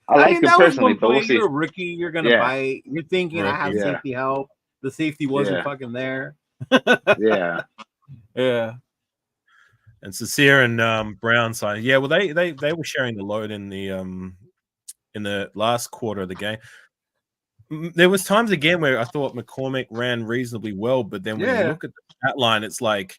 I like him that personally, was one but we'll play. see. You're a rookie. You're gonna Yeah. bite. You're thinking I have Rookie. Yeah. safety help. The safety wasn't Yeah. fucking there. Yeah. Yeah. And Cecilia and Brown side, yeah. Well, they were sharing the load in the last quarter of the game. There was times again where I thought McCormick ran reasonably well, but then when you look at the stat line, it's like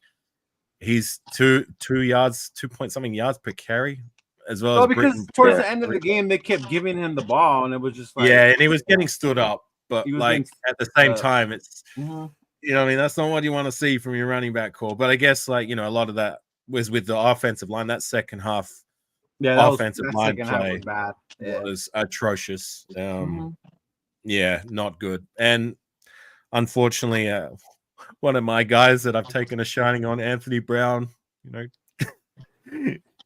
he's 2 yards, 2 point something yards per carry, as well as because Britton. towards the end of the game, they kept giving him the ball, and it was just like, Yeah, and he was getting stood up, but He was like getting, at the same time, it's Mhm. you know, what I mean, that's not what you want to see from your running back core. But I guess like you know, a lot of that was with the offensive line. That second half yeah, that offensive that line second half play was bad. Yeah. was atrocious. Mhm. Yeah, not good. And unfortunately, one of my guys that I've taken a shining on, Anthony Brown, you know,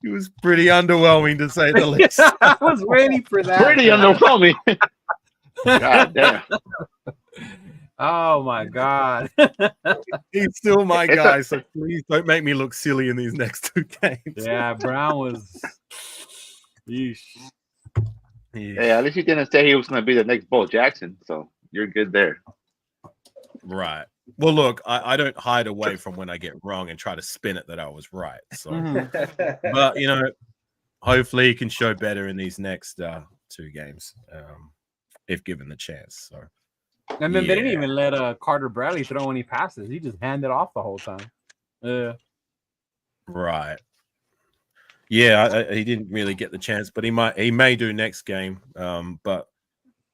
he was pretty underwhelming to say the least. I was waiting for that. Pretty underwhelming. God damn. Oh my god. He's still my It's guy, so please don't make me look silly in these next 2 games. Yeah, Brown was. Yeesh. Yeah, at least he didn't say he was going to be the next Bo Jackson, so you're good there. Right. Well, look, I don't hide away from when I get wrong and try to spin it that I was right. So, Mhm. but you know, hopefully he can show better in these next 2 games, if given the chance. So, and then they didn't even let Carter Bradley throw any passes. He just handed off the whole time. Right. Yeah, he didn't really get the chance, but he may do next game. But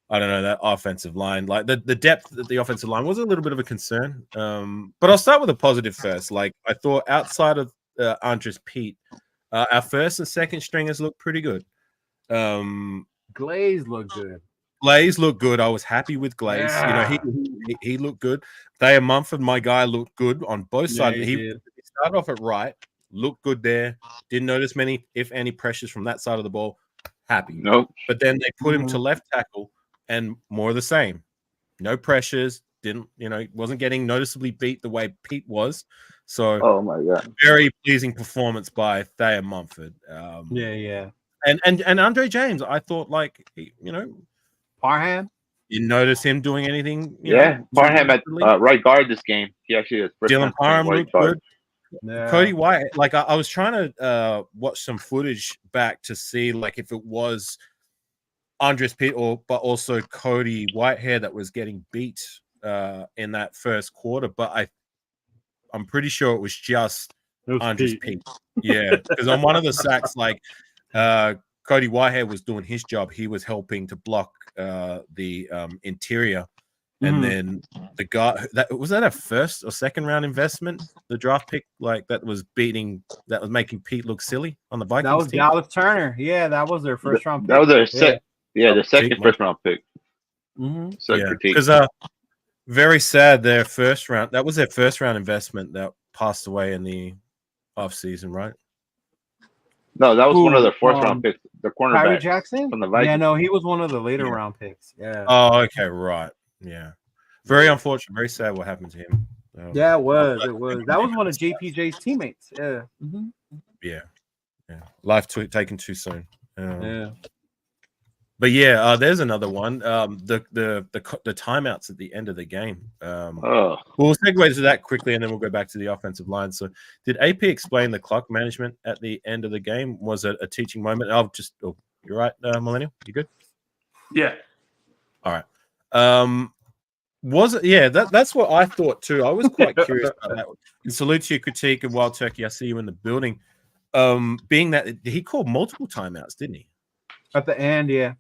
I don't know, that offensive line, like the depth of the offensive line was a little bit of a concern. But I'll start with a positive first. Like I thought, outside of Andres Pete, our first and second stringers looked pretty good. Glaze looked good. Glaze looked good. I was happy with Glaze. Yeah. You know, he looked good. Thayer Mumford, my guy, looked good on both sides. He started off at right, looked good there. Didn't notice many, if any, pressures from that side of the ball. Happy. Nope. But then they put him to left tackle, and more of the same. No pressures. Wasn't getting noticeably beat the way Pete was. So, oh my god, very pleasing performance by Thayer Mumford. Yeah. And Andre James, I thought, like, Parham. you notice him doing anything? Parham at right guard this game. He actually has Dylan Parham looked good. Yeah. Cody White, like I was trying to watch some footage back to see like if it was Andres Pitt but also Cody Whitehair that was getting beat in that first quarter, but I'm pretty sure it was just Andres Pitt. Yeah, because on one of the sacks, like Cody Whitehair was doing his job. He was helping to block the interior. And then the guy that was a first or second round investment, the draft pick, like that was making Pete look silly on the Vikings. That was team. Dallas Turner. Yeah, that was their first round pick. That was their the second first round pick. Because very sad their first round. That was their first round investment that passed away in the off season, right? No, that was one of their fourth round picks. The cornerback Tyree Jackson from the Vikings. Yeah, no, he was one of the later round picks. Yeah. Oh, okay, right. Yeah. Very unfortunate. Very sad what happened to him. Yeah, it was. That was one of JPJ's teammates. Yeah. Yeah. Life taken too soon. Yeah. But yeah, there's another one. The timeouts at the end of the game. We'll segue to that quickly, and then we'll go back to the offensive line. So, did AP explain the clock management at the end of the game? Was it a teaching moment? You're right, Millennial. You good? Yeah. All right. Was it? Yeah, that's what I thought too. I was quite curious about that. And salute to your critique of Wild Turkey. I see you in the building. Being that he called multiple timeouts, didn't he? At the end, yeah.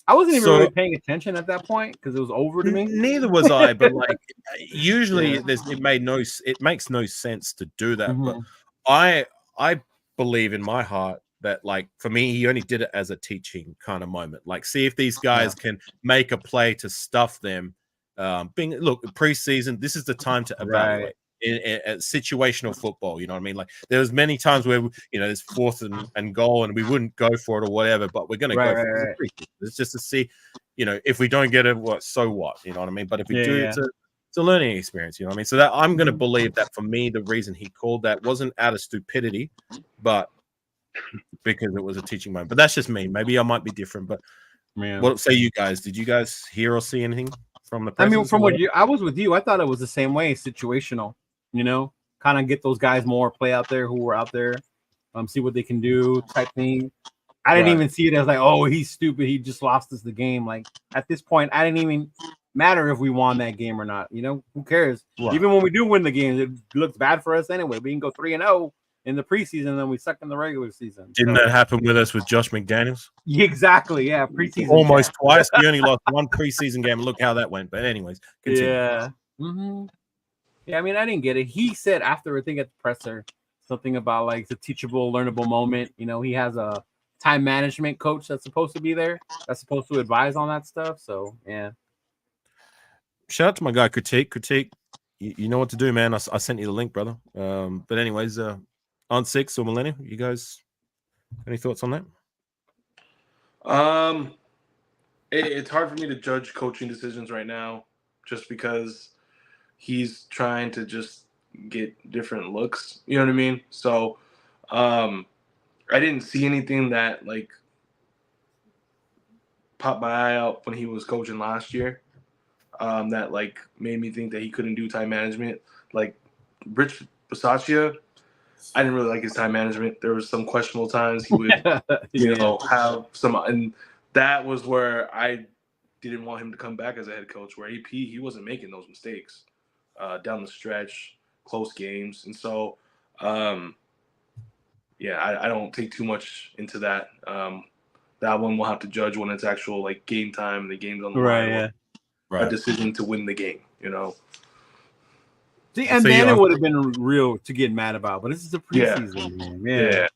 I wasn't even really paying attention at that point because it was over to me. Neither was I, but like usually it makes no sense to do that. But I believe in my heart that, like, for me, he only did it as a teaching kind of moment. Like, see if these guys can make a play to stuff them. Look, preseason, this is the time to evaluate. In situational football, you know what I mean? Like there was many times where there's fourth and goal and we wouldn't go for it or whatever, but we're gonna go for it. It's just to see, if we don't get it, so what? You know what I mean? But if we do, it's a learning experience, you know what I mean? So that I'm gonna believe that for me, the reason he called that wasn't out of stupidity, but because it was a teaching moment. But that's just me. Maybe I might be different, but what say you guys? Did you guys hear or see anything from the I mean, from what I was with you, I thought it was the same way, situational. Kind of get those guys more play out there who were out there, see what they can do type thing. I didn't even see it as like, oh, he's stupid. He just lost us the game. Like at this point, I didn't even matter if we won that game or not. Who cares? Right. Even when we do win the game, it looks bad for us anyway. We can go 3-0 in the preseason, and then we suck in the regular season. Didn't that happen with us with Josh McDaniels? Exactly. Yeah, preseason almost twice. He only lost one preseason game. Look how that went. But anyways, continue. Yeah. Yeah, I mean, I didn't get it. He said after, I think at the presser, something about like the teachable, learnable moment. He has a time management coach that's supposed to be there, that's supposed to advise on that stuff. So, yeah. Shout out to my guy, Critique. You know what to do, man. I sent you the link, brother. But anyways, on 6 or Millennium, you guys, any thoughts on that? It's hard for me to judge coaching decisions right now just because he's trying to just get different looks. You know what I mean? So I didn't see anything that like popped my eye out when he was coaching last year that like made me think that he couldn't do time management. Like Rich Bisaccia, I didn't really like his time management. There was some questionable times he would, have some, and that was where I didn't want him to come back as a head coach. Where AP, he wasn't making those mistakes down the stretch, close games, and so I don't take too much into that. That one we'll have to judge when it's actual like game time, the game's on the line, a decision to win the game. See, and then it would have been real to get mad about, but this is a preseason game. Yeah.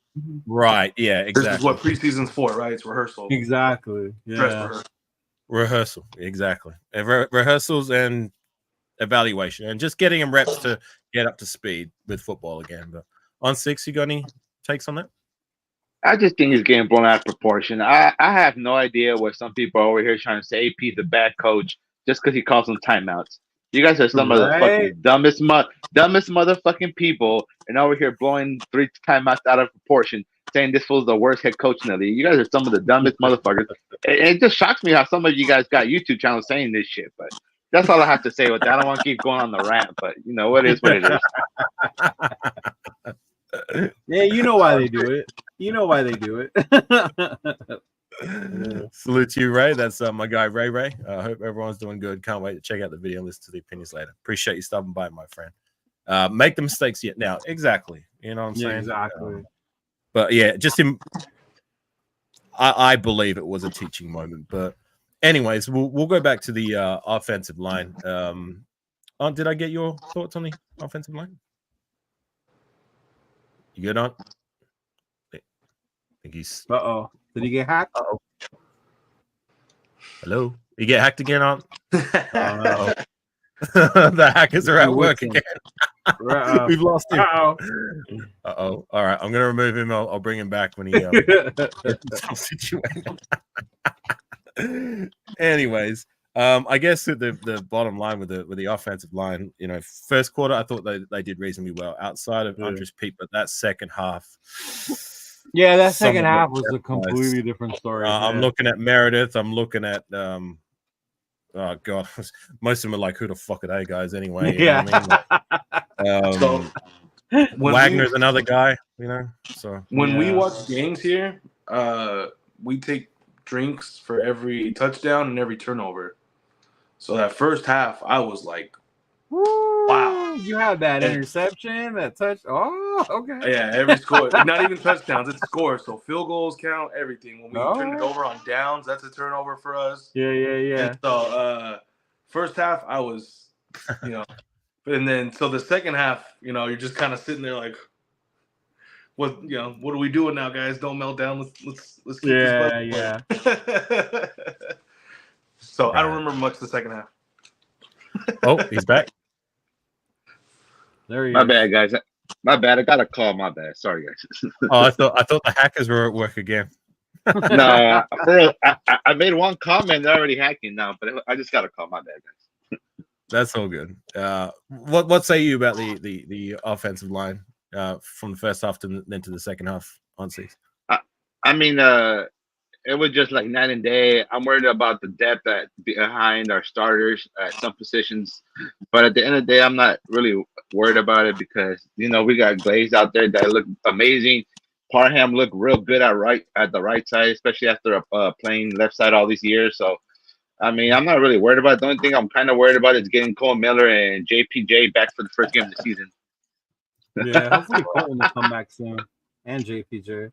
Right. Yeah, exactly. This is what preseason's for, right? It's rehearsal. Exactly. Yeah. Rehearsal. Exactly. Rehearsals and evaluation and just getting them reps to get up to speed with football again. But on 6, you got any takes on that? I just think he's getting blown out of proportion. I have no idea what some people are over here trying to say AP's a bad coach just because he calls them timeouts. You guys are some of the fucking dumbest motherfucking people, and over here blowing 3 timeouts out of proportion, saying this fool's the worst head coach in the league. You guys are some of the dumbest motherfuckers. It just shocks me how some of you guys got YouTube channels saying this shit. But that's all I have to say with that. I don't want to keep going on the rant, but what is what it is. Yeah, you know why they do it. You know why they do it. Salute to you, Ray. That's my guy, Ray. I hope everyone's doing good. Can't wait to check out the video and listen to the opinions later. Appreciate you stopping by, my friend. Make the mistakes yet now. Exactly. You know what I'm saying? Exactly. But yeah, just I believe it was a teaching moment. But anyways, we'll go back to the offensive line. Did I get your thoughts on the offensive line? You good on? I think he's. Did he get hacked? Hello? You get hacked again, on? The hackers are at work again. We've lost him. All right, I'm gonna remove him. I'll bring him back when he gets situated. Anyways, I guess the bottom line with the offensive line, first quarter I thought they did reasonably well outside of Andres Pete, but that second half. Yeah, that second half was a completely different story. I'm looking at Meredith. I'm looking at oh god, most of them are like, who the fuck are they guys anyway? You know what I mean? Wagner's another guy, So when we watch games here, we take drinks for every touchdown and every turnover. So that first half, I was like, wow. You had that interception, that touch. Oh, okay. Yeah, every score. Not even touchdowns, it's scores. So field goals count, everything. When we turn it over on downs, that's a turnover for us. Yeah. And so first half, I was, and then so the second half, you're just kind of sitting there like, what are we doing now, guys? Don't melt down. Let's keep this. Yeah. So I don't remember much the second half. Oh, he's back. There he is. My bad, guys. My bad. I got a call. My bad. Sorry, guys. I thought the hackers were at work again. No, I made one comment. They're already hacking now, but I just got a call. My bad, guys. That's all good. What say you about the offensive line from the first half then to the second half on 6? I mean, it was just like night and day. I'm worried about the depth behind our starters at some positions, but at the end of the day, I'm not really worried about it because we got Glaze out there that look amazing. Parham looked real good at the right side, especially after playing left side all these years. So, I mean, I'm not really worried about it. The only thing I'm kind of worried about is getting Cole Miller and JPJ back for the first game of the season. Yeah, hopefully Colton will come back soon, and JPJ.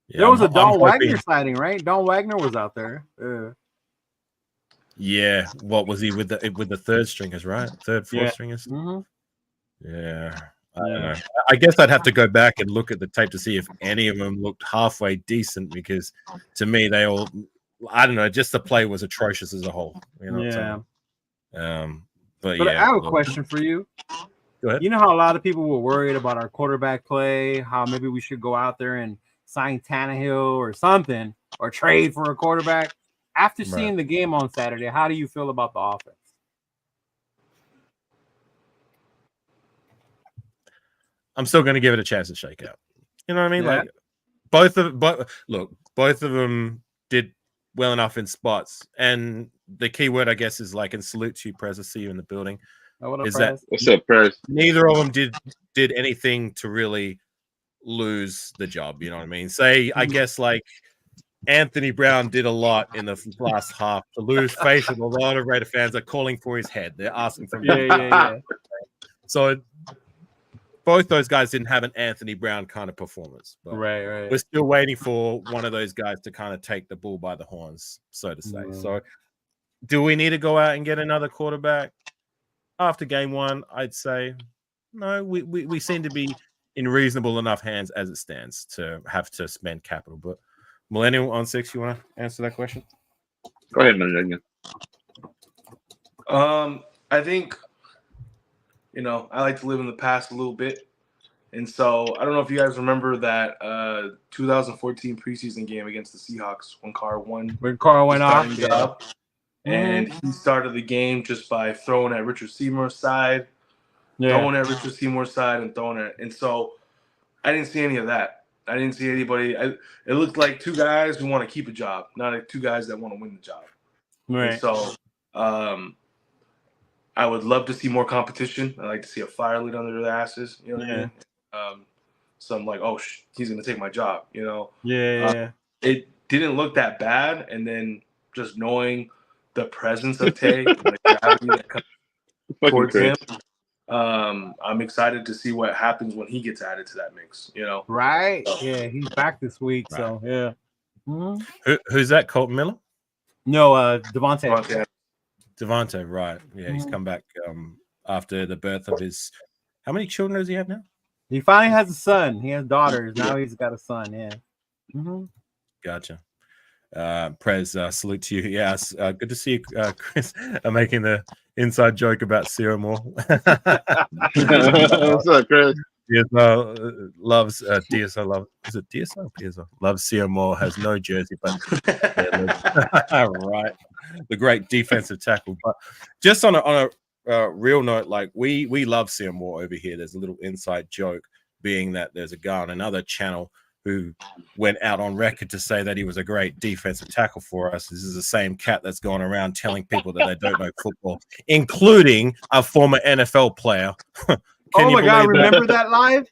Yeah, there was a Don Wagner sighting, right? Don Wagner was out there. Yeah. What was he with the third stringers, right? Third, fourth stringers? Mm-hmm. Yeah. I don't know. I guess I'd have to go back and look at the tape to see if any of them looked halfway decent because to me, they all, I don't know, just the play was atrocious as a whole. But I have a question for you. Go ahead. You know how a lot of people were worried about our quarterback play, how maybe we should go out there and sign Tannehill or something, or trade for a quarterback. After seeing the game on Saturday, how do you feel about the offense? I'm still going to give it a chance to shake out. You know what I mean? Yeah. Like both of them did well enough in spots. And the key word, I guess, is like, and salute to you, Prez. I see you in the building. What's up, Prez? Neither of them did anything to really lose the job. You know what I mean? Say, I guess, like Anthony Brown did a lot in the last half to lose faith with a lot of Raider fans are calling for his head. They're asking for him. Yeah. So both those guys didn't have an Anthony Brown kind of performance. But Right. we're still waiting for one of those guys to kind of take the bull by the horns, so to say. So do we need to go out and get another quarterback after game one? I'd say no. We seem to be in reasonable enough hands as it stands to have to spend capital. But Millennial on 6, you want to answer that question? Go ahead, Millennial. I think, I like to live in the past a little bit. And so I don't know if you guys remember that 2014 preseason game against the Seahawks when Carr won. When Carr went off. Job, and he started the game just by throwing at Richard Seymour's side, throwing at Richard Seymour's side, and throwing it. And so I didn't see any of that. I didn't see anybody. It looked like two guys who want to keep a job, not like two guys that want to win the job. Right. And so I would love to see more competition. I like to see a fire lit under their asses. You know what I mean? So I'm like, oh, he's going to take my job, Yeah. It didn't look that bad. And then just knowing the presence of Tay and the gravity that comes towards him, I'm excited to see what happens when he gets added to that mix, Right. Yeah, he's back this week. Right. So, yeah. Mm-hmm. Who's that, Colton Miller? No, Devontae. Devontae, right. Yeah, he's come back after the birth of his – how many children does he have now? He finally has a son. He has daughters. Now he's got a son, yeah. Mm-hmm. Gotcha. Prez, salute to you. Yes, good to see you, Chris, making the inside joke about Cyril Moore. What's up, Chris? DSO loves DSO. Is it DSO or PSO? Loves Cyril Moore, has no jersey, but right. The great defensive tackle. But just on a real note, like we love Cyril Moore over here. There's a little inside joke being that there's a guy on another channel who went out on record to say that he was a great defensive tackle for us. This is the same cat that's going around telling people that they don't know football, including a former NFL player. Oh my God, remember that live?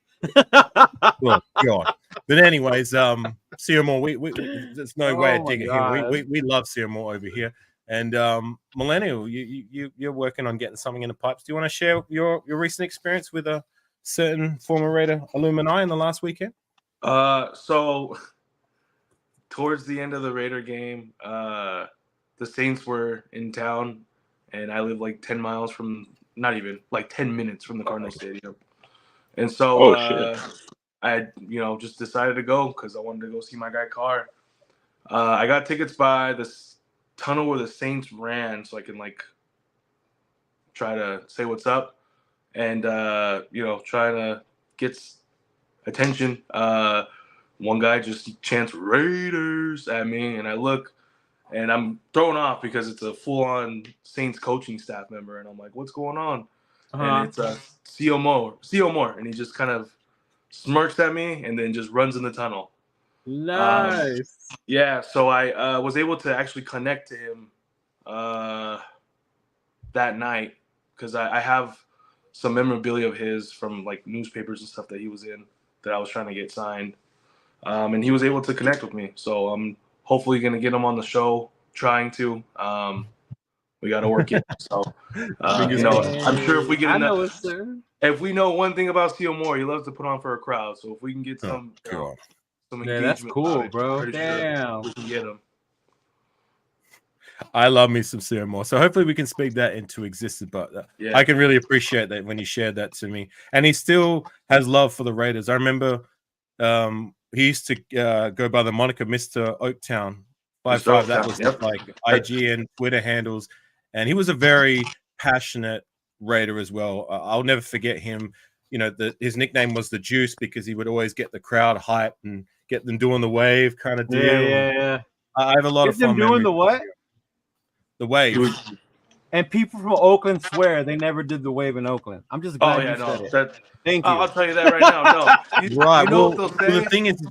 Oh, God. But anyways, Cyril Moore, we there's no way of digging him. We love Cyril Moore over here. And Millennial, you're working on getting something in the pipes. Do you want to share your recent experience with a certain former Raider alumni in the last weekend? So towards the end of the Raider game, the Saints were in town, and I live like 10 miles from, not even, like 10 minutes from the Cardinal Stadium. And so I, just decided to go because I wanted to go see my guy Carr. I got tickets by this tunnel where the Saints ran so I can like try to say what's up and, try to get attention. One guy just chants Raiders at me, and I look, and I'm thrown off because it's a full-on Saints coaching staff member, and I'm like, "What's going on?" And it's C.O. Moore, and he just kind of smirks at me, and then just runs in the tunnel. Nice. So I was able to actually connect to him that night because I have some memorabilia of his from like newspapers and stuff that he was in that I was trying to get signed. And he was able to connect with me. So I'm hopefully going to get him on the show, trying to. We got to work it. So, I'm sure if we get enough. If we know one thing about C.O. Moore, he loves to put on for a crowd. So if we can get some engagement. That's cool, bro. Damn. Sure we can get him. I love me some C.O. Moore. So hopefully we can speak that into existence. But I can really appreciate that when you shared that to me. And he still has love for the Raiders. I remember he used to go by the moniker Mr. Oaktown 55. That was like IG and Twitter handles. And he was a very passionate Raider as well. I'll never forget him. His nickname was the Juice because he would always get the crowd hyped and get them doing the wave kind of deal. Yeah. I have a lot of fun memories. Doing the what? The wave. And people from Oakland swear they never did the wave in Oakland. I'm just glad you said it. Thank you. I'll tell you that right now. No. Right. The thing is,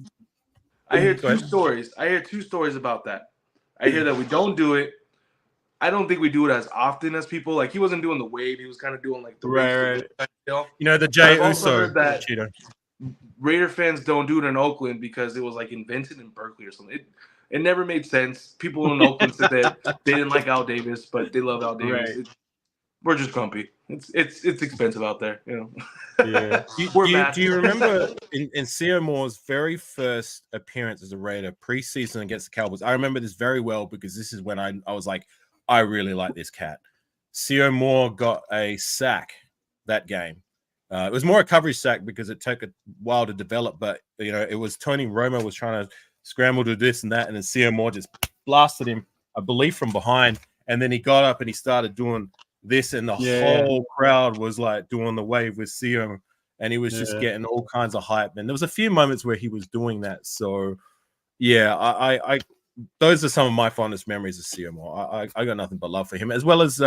I hear two stories. I hear two stories about that. I hear that we don't do it. I don't think we do it as often as people. Like, he wasn't doing the wave. He was kind of doing like the right. The Jay Uso cheetah. Raider fans don't do it in Oakland because it was like invented in Berkeley or something. It never made sense. People in Oakland said that they didn't like Al Davis, but they love Al Davis. Right. We're just grumpy. It's expensive out there, you know. Yeah. Do you remember in Seymour Moore's very first appearance as a Raider preseason against the Cowboys? I remember this very well because this is when I was like, I really like this cat. Seymour Moore got a sack that game. It was more a coverage sack because it took a while to develop, but you know, it was Tony Romo was trying to scramble to this and that, and then Seymour Moore just blasted him, I believe, from behind, and then he got up and he started doing this, and the whole crowd was like doing the wave with Seymour, and he was just getting all kinds of hype. And there was a few moments where he was doing that. So yeah, I those are some of my fondest memories of Seymour. I got nothing but love for him, as well as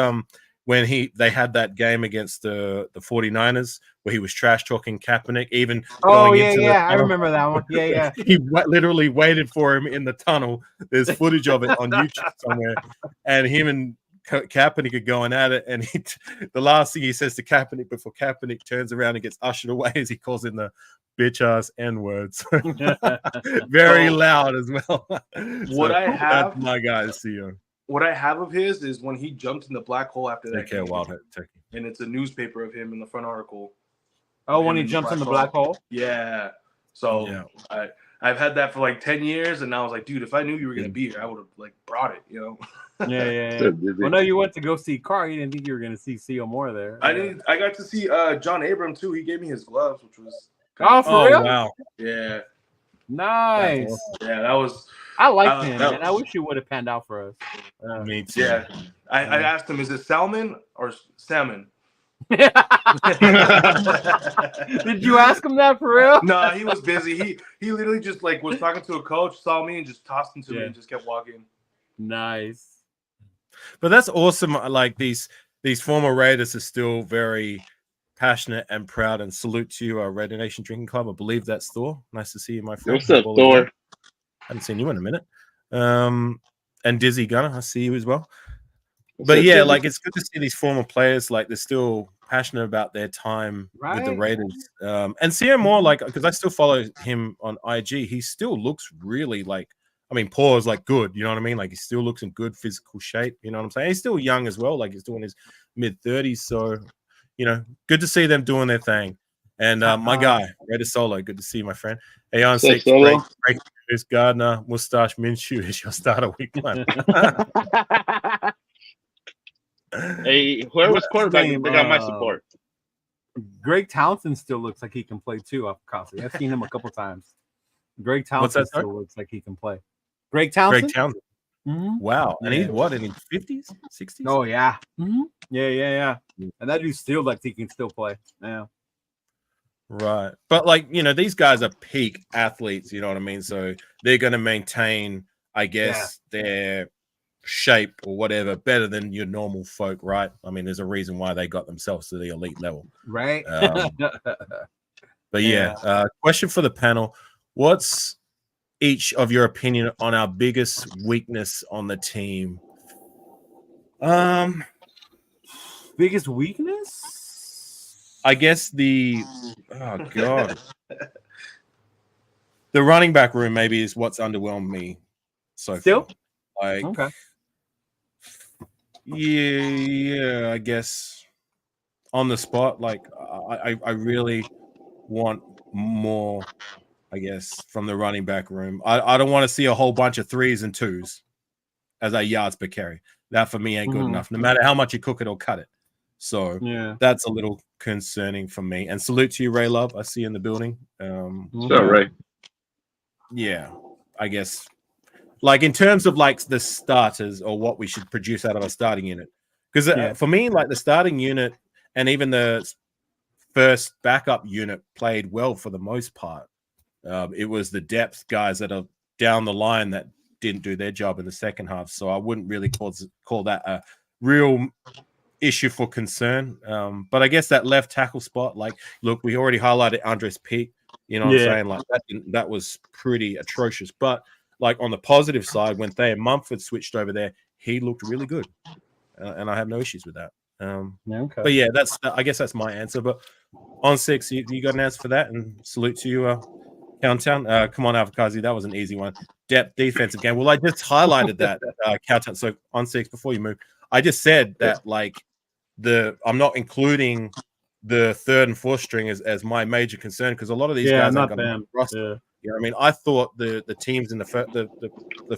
when they had that game against the 49ers where he was trash talking Kaepernick, even I remember that one. Yeah. He literally waited for him in the tunnel. There's footage of it on YouTube somewhere, and him and Kaepernick are going at it, and the last thing he says to Kaepernick before Kaepernick turns around and gets ushered away is he calls him the bitch ass N-words. Very loud as well. What I have, that's my guy to see him. What I have of his is when he jumped in the black hole after that game, Turkey. And it's a newspaper of him in the front article. Oh, when he jumps in the black hole? Yeah. So yeah. I've had that for like 10 years, and I was like, dude, if I knew you were gonna be here, I would have like brought it, you know. Yeah. Well, no, you went to go see Carr. You didn't think you were gonna see Seal Moore there. I got to see John Abram too. He gave me his gloves, which was for real? Wow. Yeah. Nice. Yeah, that was. I like him, man. I wish you would have panned out for us. Me too. Yeah. I asked him, is it salmon or salmon? Did you ask him that for real? No, he was busy. He literally just like was talking to a coach, saw me, and just tossed him to me and just kept walking. Nice. But that's awesome. Like these former Raiders are still very passionate and proud, and salute to you, Raider Nation Drinking Club. I believe that's Thor. Nice to see you, my friend. What's up, Thor? Haven't seen you in a minute. And Dizzy Gunner, I see you as well. But yeah, like it's good to see these former players, like they're still passionate about their time with the Raiders. And Seymour Moore, like, because I still follow him on IG, he still looks really like, I mean, Paul is like good, you know what I mean? Like he still looks in good physical shape, you know what I'm saying? He's still young as well, like he's doing his mid-30s. So, you know, good to see them doing their thing. And my guy, Raider Solo, good to see you, my friend. Hey, on 6, break news, Gardner, Mustache Minshew is your starter week one. Hey, whoever's quarterback, they got my support. Greg Townsend still looks like he can play too, Afakasi. I've seen him a couple times. Greg Townsend still looks like he can play. Greg Townsend? Mm-hmm. Wow. And he's what, in his 50s, 60s? Oh, yeah. Mm-hmm. Yeah. And that dude still like he can still play. Yeah. Right. But like, you know, these guys are peak athletes, you know what I mean? So they're going to maintain, I guess, their shape or whatever better than your normal folk, right? I mean, there's a reason why they got themselves to the elite level. Right. But yeah, question for the panel. What's each of your opinion on our biggest weakness on the team? Biggest weakness? I guess the running back room maybe is what's underwhelmed me so far. Like, okay. Yeah, I guess on the spot, like I really want more, I guess, from the running back room. I don't want to see a whole bunch of 3s and 2s as our yards per carry. That for me ain't good enough, no matter how much you cook it or cut it. So that's a little concerning for me. And salute to you, Ray Love. I see you in the building. Right. Yeah, I guess. Like in terms of like the starters or what we should produce out of a starting unit. Because for me, like the starting unit and even the first backup unit played well for the most part. It was the depth guys that are down the line that didn't do their job in the second half. So I wouldn't really call that a real issue for concern. But I guess that left tackle spot, like, look, we already highlighted Andres Peak. You know what I'm saying? Like that was pretty atrocious. But like on the positive side, when Thayer Mumford switched over there, he looked really good, and I have no issues with that. But yeah, I guess that's my answer. But on 6, you got an answer for that, and salute to you, Countdown. Come on, Afakasi. That was an easy one. Depth defensive game. Well, I just highlighted that Countdown. So on 6, before you move, I just said that I'm not including the 3rd and 4th string as my major concern because a lot of these guys not aren't going them. to roster. Yeah. You know what I mean? I thought the teams in the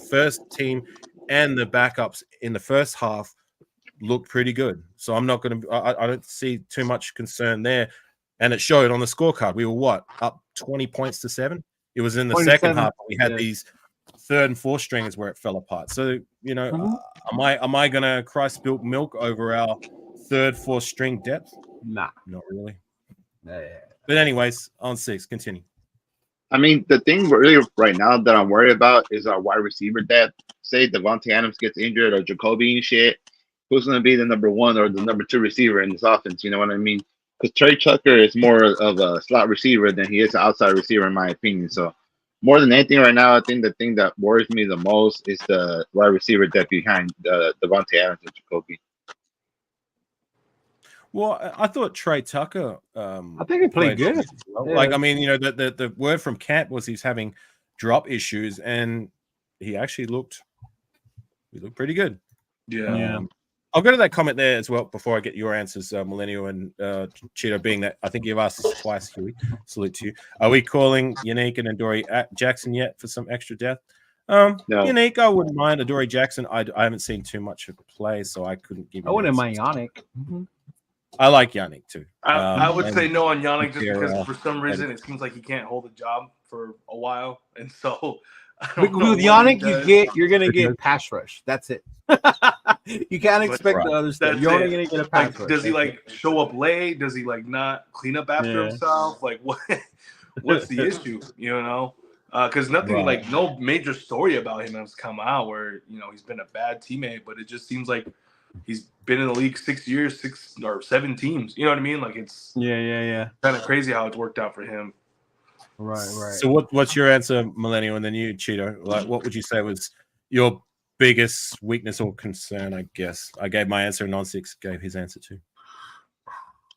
first team and the backups in the first half looked pretty good. So I'm not going to. I don't see too much concern there, and it showed on the scorecard. We were up 20 points to 7. It was in the second half. We had these 3rd and 4th stringers where it fell apart. So am I going to cry spilt milk over our 3rd, 4th string depth? Nah, not really. Yeah. But anyways, on 6, continue. I mean, the thing really right now that I'm worried about is our wide receiver depth. Say Devontae Adams gets injured or Jacoby and shit. Who's going to be the number 1 or the number 2 receiver in this offense? You know what I mean? Because Trey Tucker is more of a slot receiver than he is an outside receiver, in my opinion. So, more than anything right now, I think the thing that worries me the most is the wide receiver depth behind Devontae Adams and Jacoby. Well, I thought Trey Tucker. I think he played good. Well. Yeah. I mean, the word from camp was he's having drop issues, and he actually looked pretty good. Yeah. I'll go to that comment there as well before I get your answers, Millennial and Cheeto, being that I think you've asked this twice, Huey. Salute to you. Are we calling Unique and Adoree Jackson yet for some extra depth? No. Unique, I wouldn't mind. Adoree Jackson, I haven't seen too much of play, so I couldn't give you. I wouldn't mind Yannick. Mm-hmm. I like Yannick too. I would say no on Yannick just because for some reason it seems like he can't hold a job for a while, and so with Yannick you're gonna get pass rush. That's it. You can't expect the other stuff. You're only gonna get a pass rush. Does he show up late? Does he not clean up after himself? Like what's the issue? You know, because nothing no major story about him has come out where he's been a bad teammate, but it just seems like he's been in the league 6 years, 6 or 7 teams. You know what I mean? Like it's kind of crazy how it's worked out for him. Right. So what's your answer, Millennial, and then you, Cheeto? Like, what would you say was your biggest weakness or concern? I guess I gave my answer, and Non-6 gave his answer too.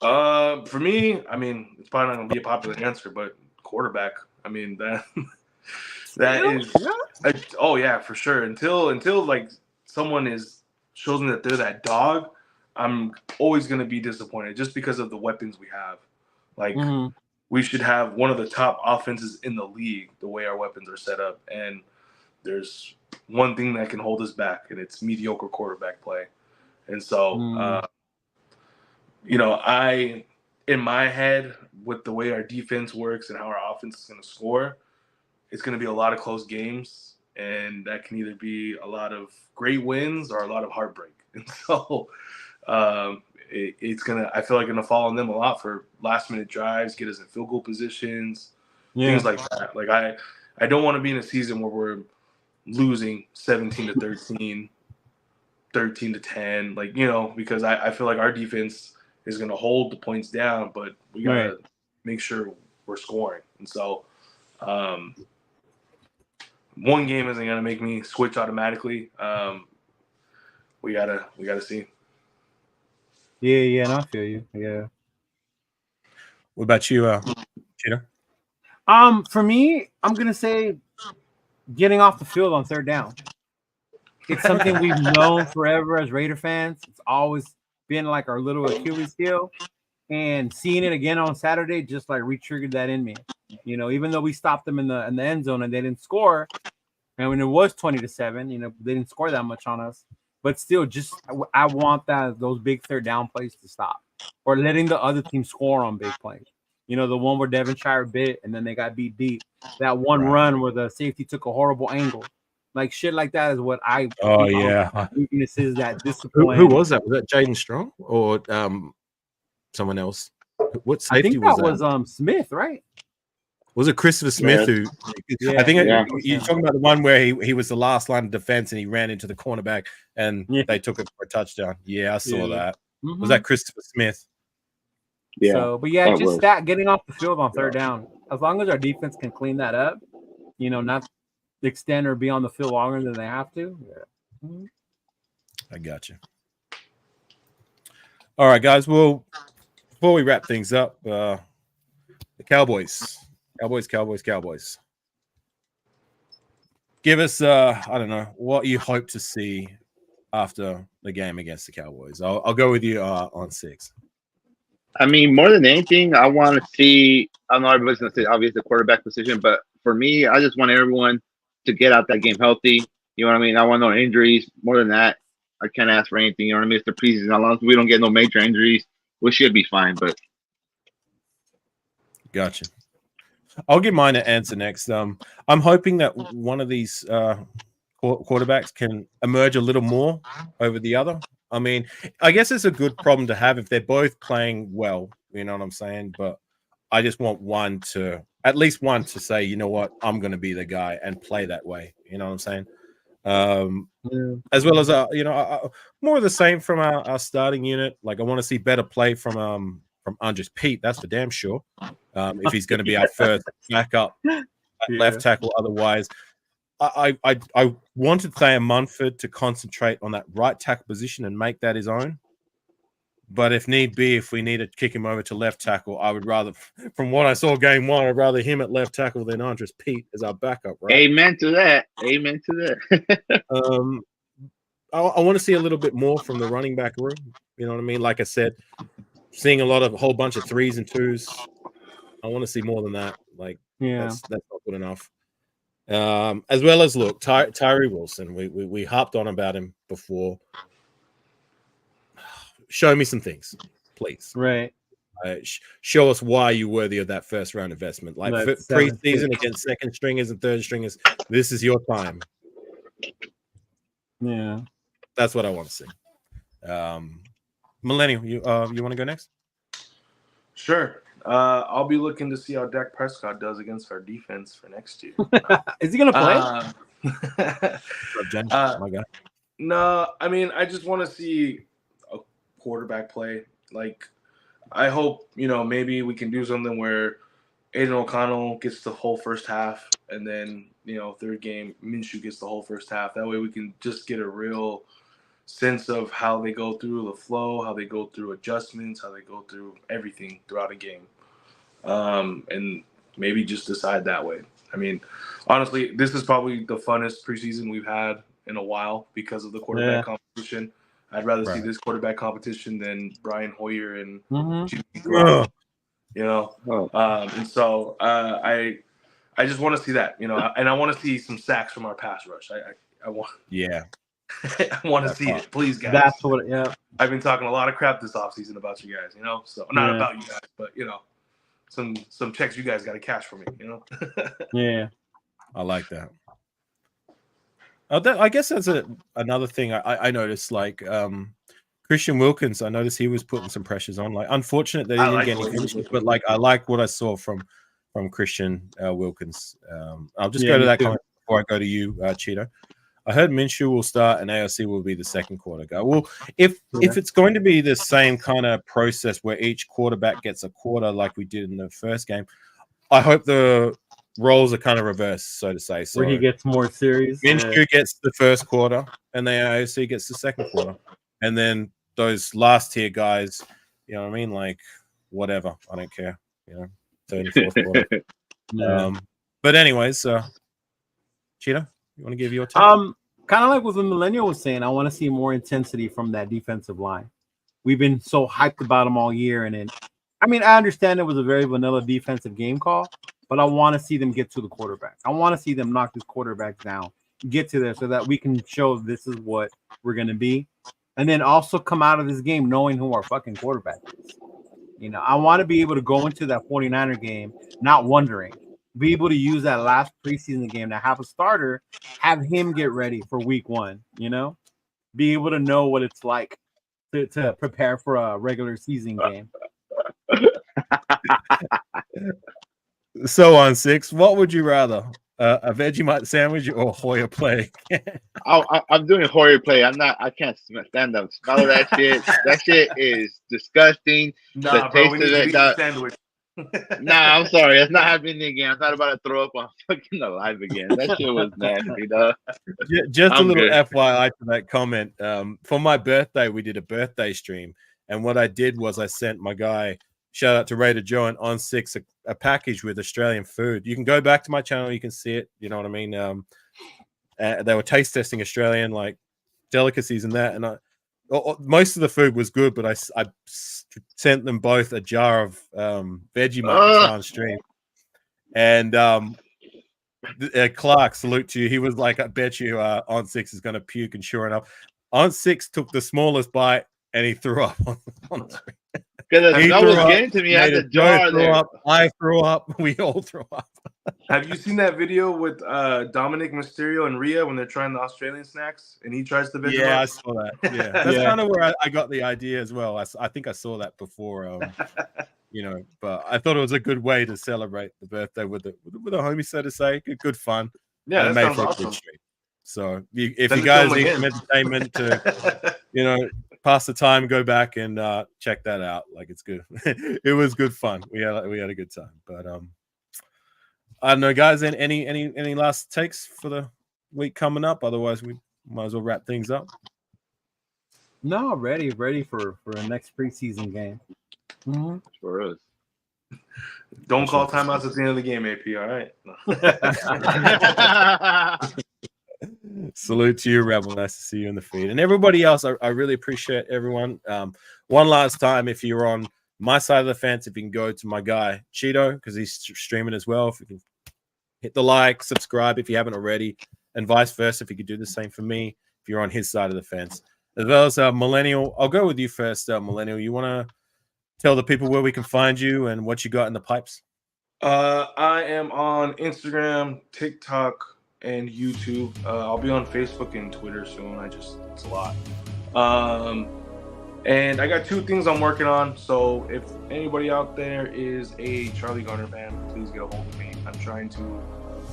For me, I mean, it's probably not going to be a popular answer, but quarterback. I mean that is. Oh yeah, for sure. Until like someone shows me that they're that dog, I'm always going to be disappointed just because of the weapons we have. Like. Mm-hmm. We should have one of the top offenses in the league the way our weapons are set up. And there's one thing that can hold us back, and it's mediocre quarterback play. And so, in my head, with the way our defense works and how our offense is going to score, it's going to be a lot of close games. And that can either be a lot of great wins or a lot of heartbreak. And so, it's I feel like gonna fall on them a lot for last minute drives, get us in field goal positions, things like that. Like I don't want to be in a season where we're losing 17-13, 13-10, because I feel like our defense is gonna hold the points down, but we gotta make sure we're scoring. And so one game isn't gonna make me switch automatically. We gotta see. Yeah, no, I feel you. Yeah. What about you, Cheetah? For me, I'm gonna say getting off the field on 3rd down. It's something we've known forever as Raider fans. It's always been like our little Achilles heel, and seeing it again on Saturday just re-triggered that in me. Even though we stopped them in the end zone and they didn't score, and when it was 20-7, they didn't score that much on us. But still, I want those big 3rd down plays to stop, or letting the other team score on big plays. The one where Devonshire bit and then they got beat deep. That one run where the safety took a horrible angle, shit like that is what I. Oh yeah, weakness is that discipline. Who was that? Was that Jaden Strong or someone else? What safety I think was that? Was Smith, right? Was it Christopher Smith who? I think you're talking about the one where he was the last line of defense and he ran into the cornerback and they took it for a touchdown. Yeah, I saw that. Mm-hmm. Was that Christopher Smith? Yeah. So, but just that getting off the field on 3rd down. As long as our defense can clean that up, not extend or be on the field longer than they have to. Yeah. Mm-hmm. I got you. All right, guys. Well, before we wrap things up, the Cowboys Cowboys. Give us, I don't know, what you hope to see after the game against the Cowboys. I'll go with you on 6. I mean, more than anything, I want to see. I know everybody's going to say obviously the quarterback position, but for me, I just want everyone to get out that game healthy. You know what I mean? I want no injuries. More than that, I can't ask for anything. You know what I mean? It's the preseason. As long as we don't get no major injuries, we should be fine. But gotcha. I'll give mine an answer next. I'm hoping that one of these quarterbacks can emerge a little more over the other. I mean, I guess it's a good problem to have if they're both playing well. You know what I'm saying? But I just want at least one to say, you know what, I'm going to be the guy and play that way. You know what I'm saying? As well as more of the same from our starting unit. Like I want to see better play from Andres Pete. That's for damn sure. If he's going to be our first backup left tackle, otherwise, I wanted Thayer Munford to concentrate on that right tackle position and make that his own. But if need be, if we need to kick him over to left tackle, I would rather, from what I saw game 1, I'd rather him at left tackle than Andres Pete as our backup. Right? Amen to that. Amen to that. I want to see a little bit more from the running back room. You know what I mean? Like I said, seeing a whole bunch of 3s and 2s. I want to see more than that. Like, that's not good enough. As well as look, Tyree Wilson. We harped on about him before. Show me some things, please. Right. Show us why you're worthy of that first round investment. Like preseason against second stringers and third stringers, this is your time. Yeah, that's what I want to see. Millennial, you want to go next? Sure. I'll be looking to see how Dak Prescott does against our defense for next year. Is he going to play? My God. No, I mean, I just want to see a quarterback play. Like, I hope, maybe we can do something where Aiden O'Connell gets the whole first half, and then, third game, Minshew gets the whole first half. That way we can just get a real sense of how they go through the flow, how they go through adjustments, how they go through everything throughout a game. And maybe just decide that way. I mean, honestly, this is probably the funnest preseason we've had in a while because of the quarterback competition. I'd rather see this quarterback competition than Brian Hoyer and Jimmy Garoppolo, and so I just want to see that, and I want to see some sacks from our pass rush. I want, I want to see it, please, guys. That's what, I've been talking a lot of crap this offseason about you guys, so not about you guys, but some checks you guys got to cash for me, Yeah, I like that. I guess that's another thing I noticed. Like Christian Wilkins, I noticed he was putting some pressures on. Like, unfortunate that he didn't get any finishes, but like I like what I saw from Christian Wilkins. I'll just go to that comment before I go to you, Cheeto. I heard Minshew will start and AOC will be the second quarter guy. Well, if it's going to be the same kind of process where each quarterback gets a quarter like we did in the first game, I hope the roles are kind of reversed, so to say. So where he gets more serious. Minshew gets the first quarter, and then AOC gets the second quarter, and then those last tier guys, you know what I mean? Like whatever, I don't care. Third and fourth quarter. But anyways, Cheetah, you want to give your take? Kind of like what the Millennial was saying. I want to see more intensity from that defensive line. We've been so hyped about them all year, and I understand it was a very vanilla defensive game call, but I want to see them get to the quarterback. I want to see them knock these quarterbacks down, get to there so that we can show this is what we're going to be. And then also come out of this game knowing who our fucking quarterback is. I want to be able to go into that 49er game not wondering. Be able to use that last preseason game to have a starter, have him get ready for week 1, Be able to know what it's like to prepare for a regular season game. So on 6, what would you rather? A Vegemite sandwich or Hoyer play? I'm doing Hoyer play. I can't stand the smell of that shit. That shit is disgusting. Nah, bro, we need to eat the sandwich. Nah, I'm sorry. It's not happening again. I'm not about to throw up on fucking alive again. That shit was nasty, dog. Just a little FYI to that comment. For my birthday, we did a birthday stream. And what I did was I sent my guy shout out to Raider Joe and On Six, a package with Australian food. You can go back to my channel, you can see it. You know what I mean? They were taste testing Australian like delicacies and that, and most of the food was good, but I sent them both a jar of Vegemite on stream, and Clark, salute to you. He was like, I bet you On Six is going to puke, and sure enough, On Six took the smallest bite and he threw up on screen. Because the was getting to me at the jar there. I threw up. We all threw up. Have you seen that video with Dominic Mysterio and Rhea when they're trying the Australian snacks and he tries to Vegemite? Yeah, I saw that. Yeah, that's kind of where I got the idea as well. I think I saw that before. But I thought it was a good way to celebrate the birthday with a homie, so to say. Good fun. Yeah, that sounds awesome. So if you guys need some entertainment to, pass the time, go back and check that out. Like, it's good. It was good fun. We had a good time. But I don't know, guys. Any last takes for the week coming up? Otherwise, we might as well wrap things up. No, ready for the next preseason game. Mm-hmm. For us. Don't call timeouts at the end of the game, AP. All right. Salute to you, Rebel. Nice to see you in the feed. And everybody else, I really appreciate everyone. One last time, if you're on my side of the fence, if you can go to my guy, Cheeto, because he's streaming as well. If you can hit the like, subscribe if you haven't already, and vice versa, if you could do the same for me, if you're on his side of the fence. As well as Millennial. I'll go with you first, Millennial. You want to tell the people where we can find you and what you got in the pipes? I am on Instagram, TikTok, and YouTube. I'll be on Facebook and Twitter soon. It's a lot. And I got 2 things I'm working on. So if anybody out there is a Charlie Garner fan, please get a hold of me. I'm trying to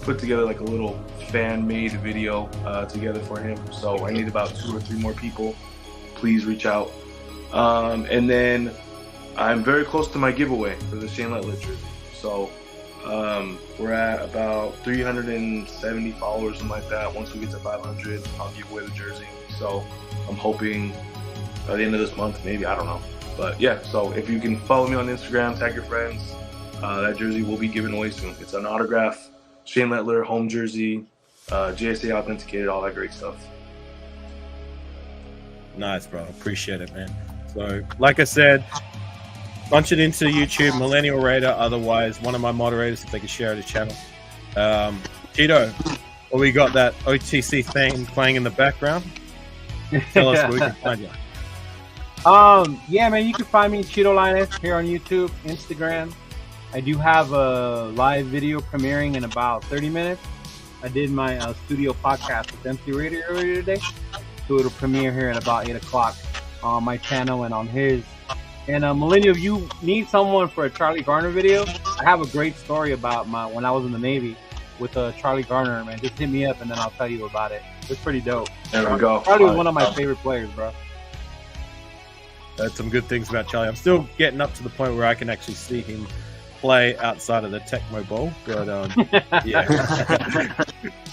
put together like a little fan-made video together for him. So I need about 2 or 3 more people. Please reach out. And then I'm very close to my giveaway for the Shane Lettler jersey. So we're at about 370 followers, something like that. Once we get to 500, I'll give away the jersey. So I'm hoping by the end of this month, maybe, I don't know. But yeah, so if you can follow me on Instagram, tag your friends, that jersey will be given away soon. It's an autograph, Shane Lettler, home jersey, JSA authenticated, all that great stuff. Nice, bro. Appreciate it, man. So, like I said, bunch it into YouTube, Millennial Raider. Otherwise, one of my moderators, if they could share the channel. Cheeto, well, we got that OTC thing playing in the background. Tell us where we can find you. Yeah, man, you can find me Cheeto Linus here on YouTube, Instagram. I do have a live video premiering in about 30 minutes. I did my studio podcast with MC Raider earlier today, so it'll premiere here at about 8 o'clock on my channel and on his. And Millennial, if you need someone for a Charlie Garner video, I have a great story about when I was in the Navy with Charlie Garner, man. Just hit me up and then I'll tell you about it. It's pretty dope. There we go. Charlie was one of my favorite players, bro. That's some good things about Charlie. I'm still getting up to the point where I can actually see him play outside of the Tecmo Bowl, but yeah.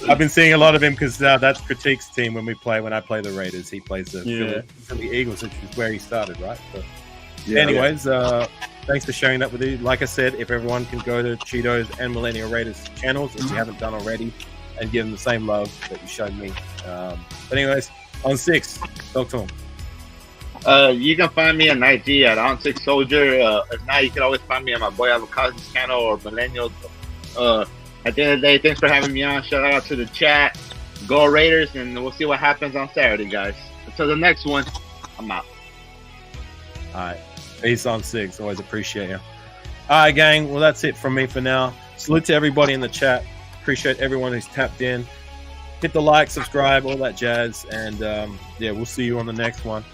I've been seeing a lot of him because that's Critique's team when I play the Raiders. He plays the Philly Eagles, which is where he started, right? But anyways, thanks for sharing that with you. Like I said, if everyone can go to Cheetos and Millennial Raiders channels, if you haven't done already, and give them the same love that you showed me. But anyways, on 6, talk to him. You can find me on IG at On6Soldier. If not, you can always find me on my boy Afakasi's channel or Millennial. At the end of the day, thanks for having me on. Shout out to the chat. Go Raiders, and we'll see what happens on Saturday, guys. Until the next one, I'm out. All right. Peace on 6. Always appreciate you. All right, gang. Well, that's it from me for now. Salute to everybody in the chat. Appreciate everyone who's tapped in. Hit the like, subscribe, all that jazz. And, yeah, we'll see you on the next one.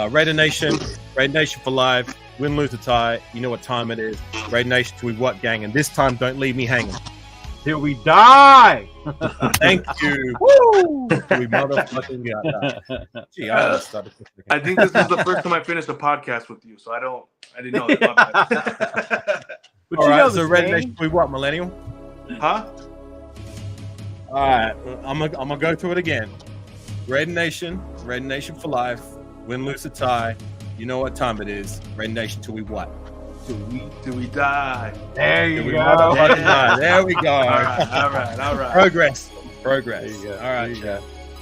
Raider Nation for life. Win, lose, or tie. You know what time it is. Raider Nation till we what, gang? And this time, don't leave me hanging. Till we die. Thank you. Woo! We motherfucking got that. Gee, I think this is the first time I finished a podcast with you, so I didn't know that. All right, so Raider Nation till we what, Millennial? Huh? All right, I'm gonna go through it again. Raider Nation for life. Win, lose, or tie. You know what time it is. Raider Nation till we what? Till we die. There you We go. motherfucking die. There we go. All right. Progress. There you go. All right, There you go.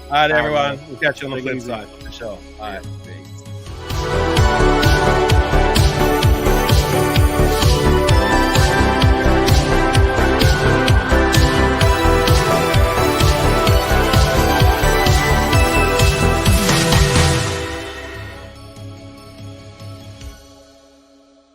All right, everyone. man. We'll catch you on the Take it flip easy. side for sure. All right. Peace.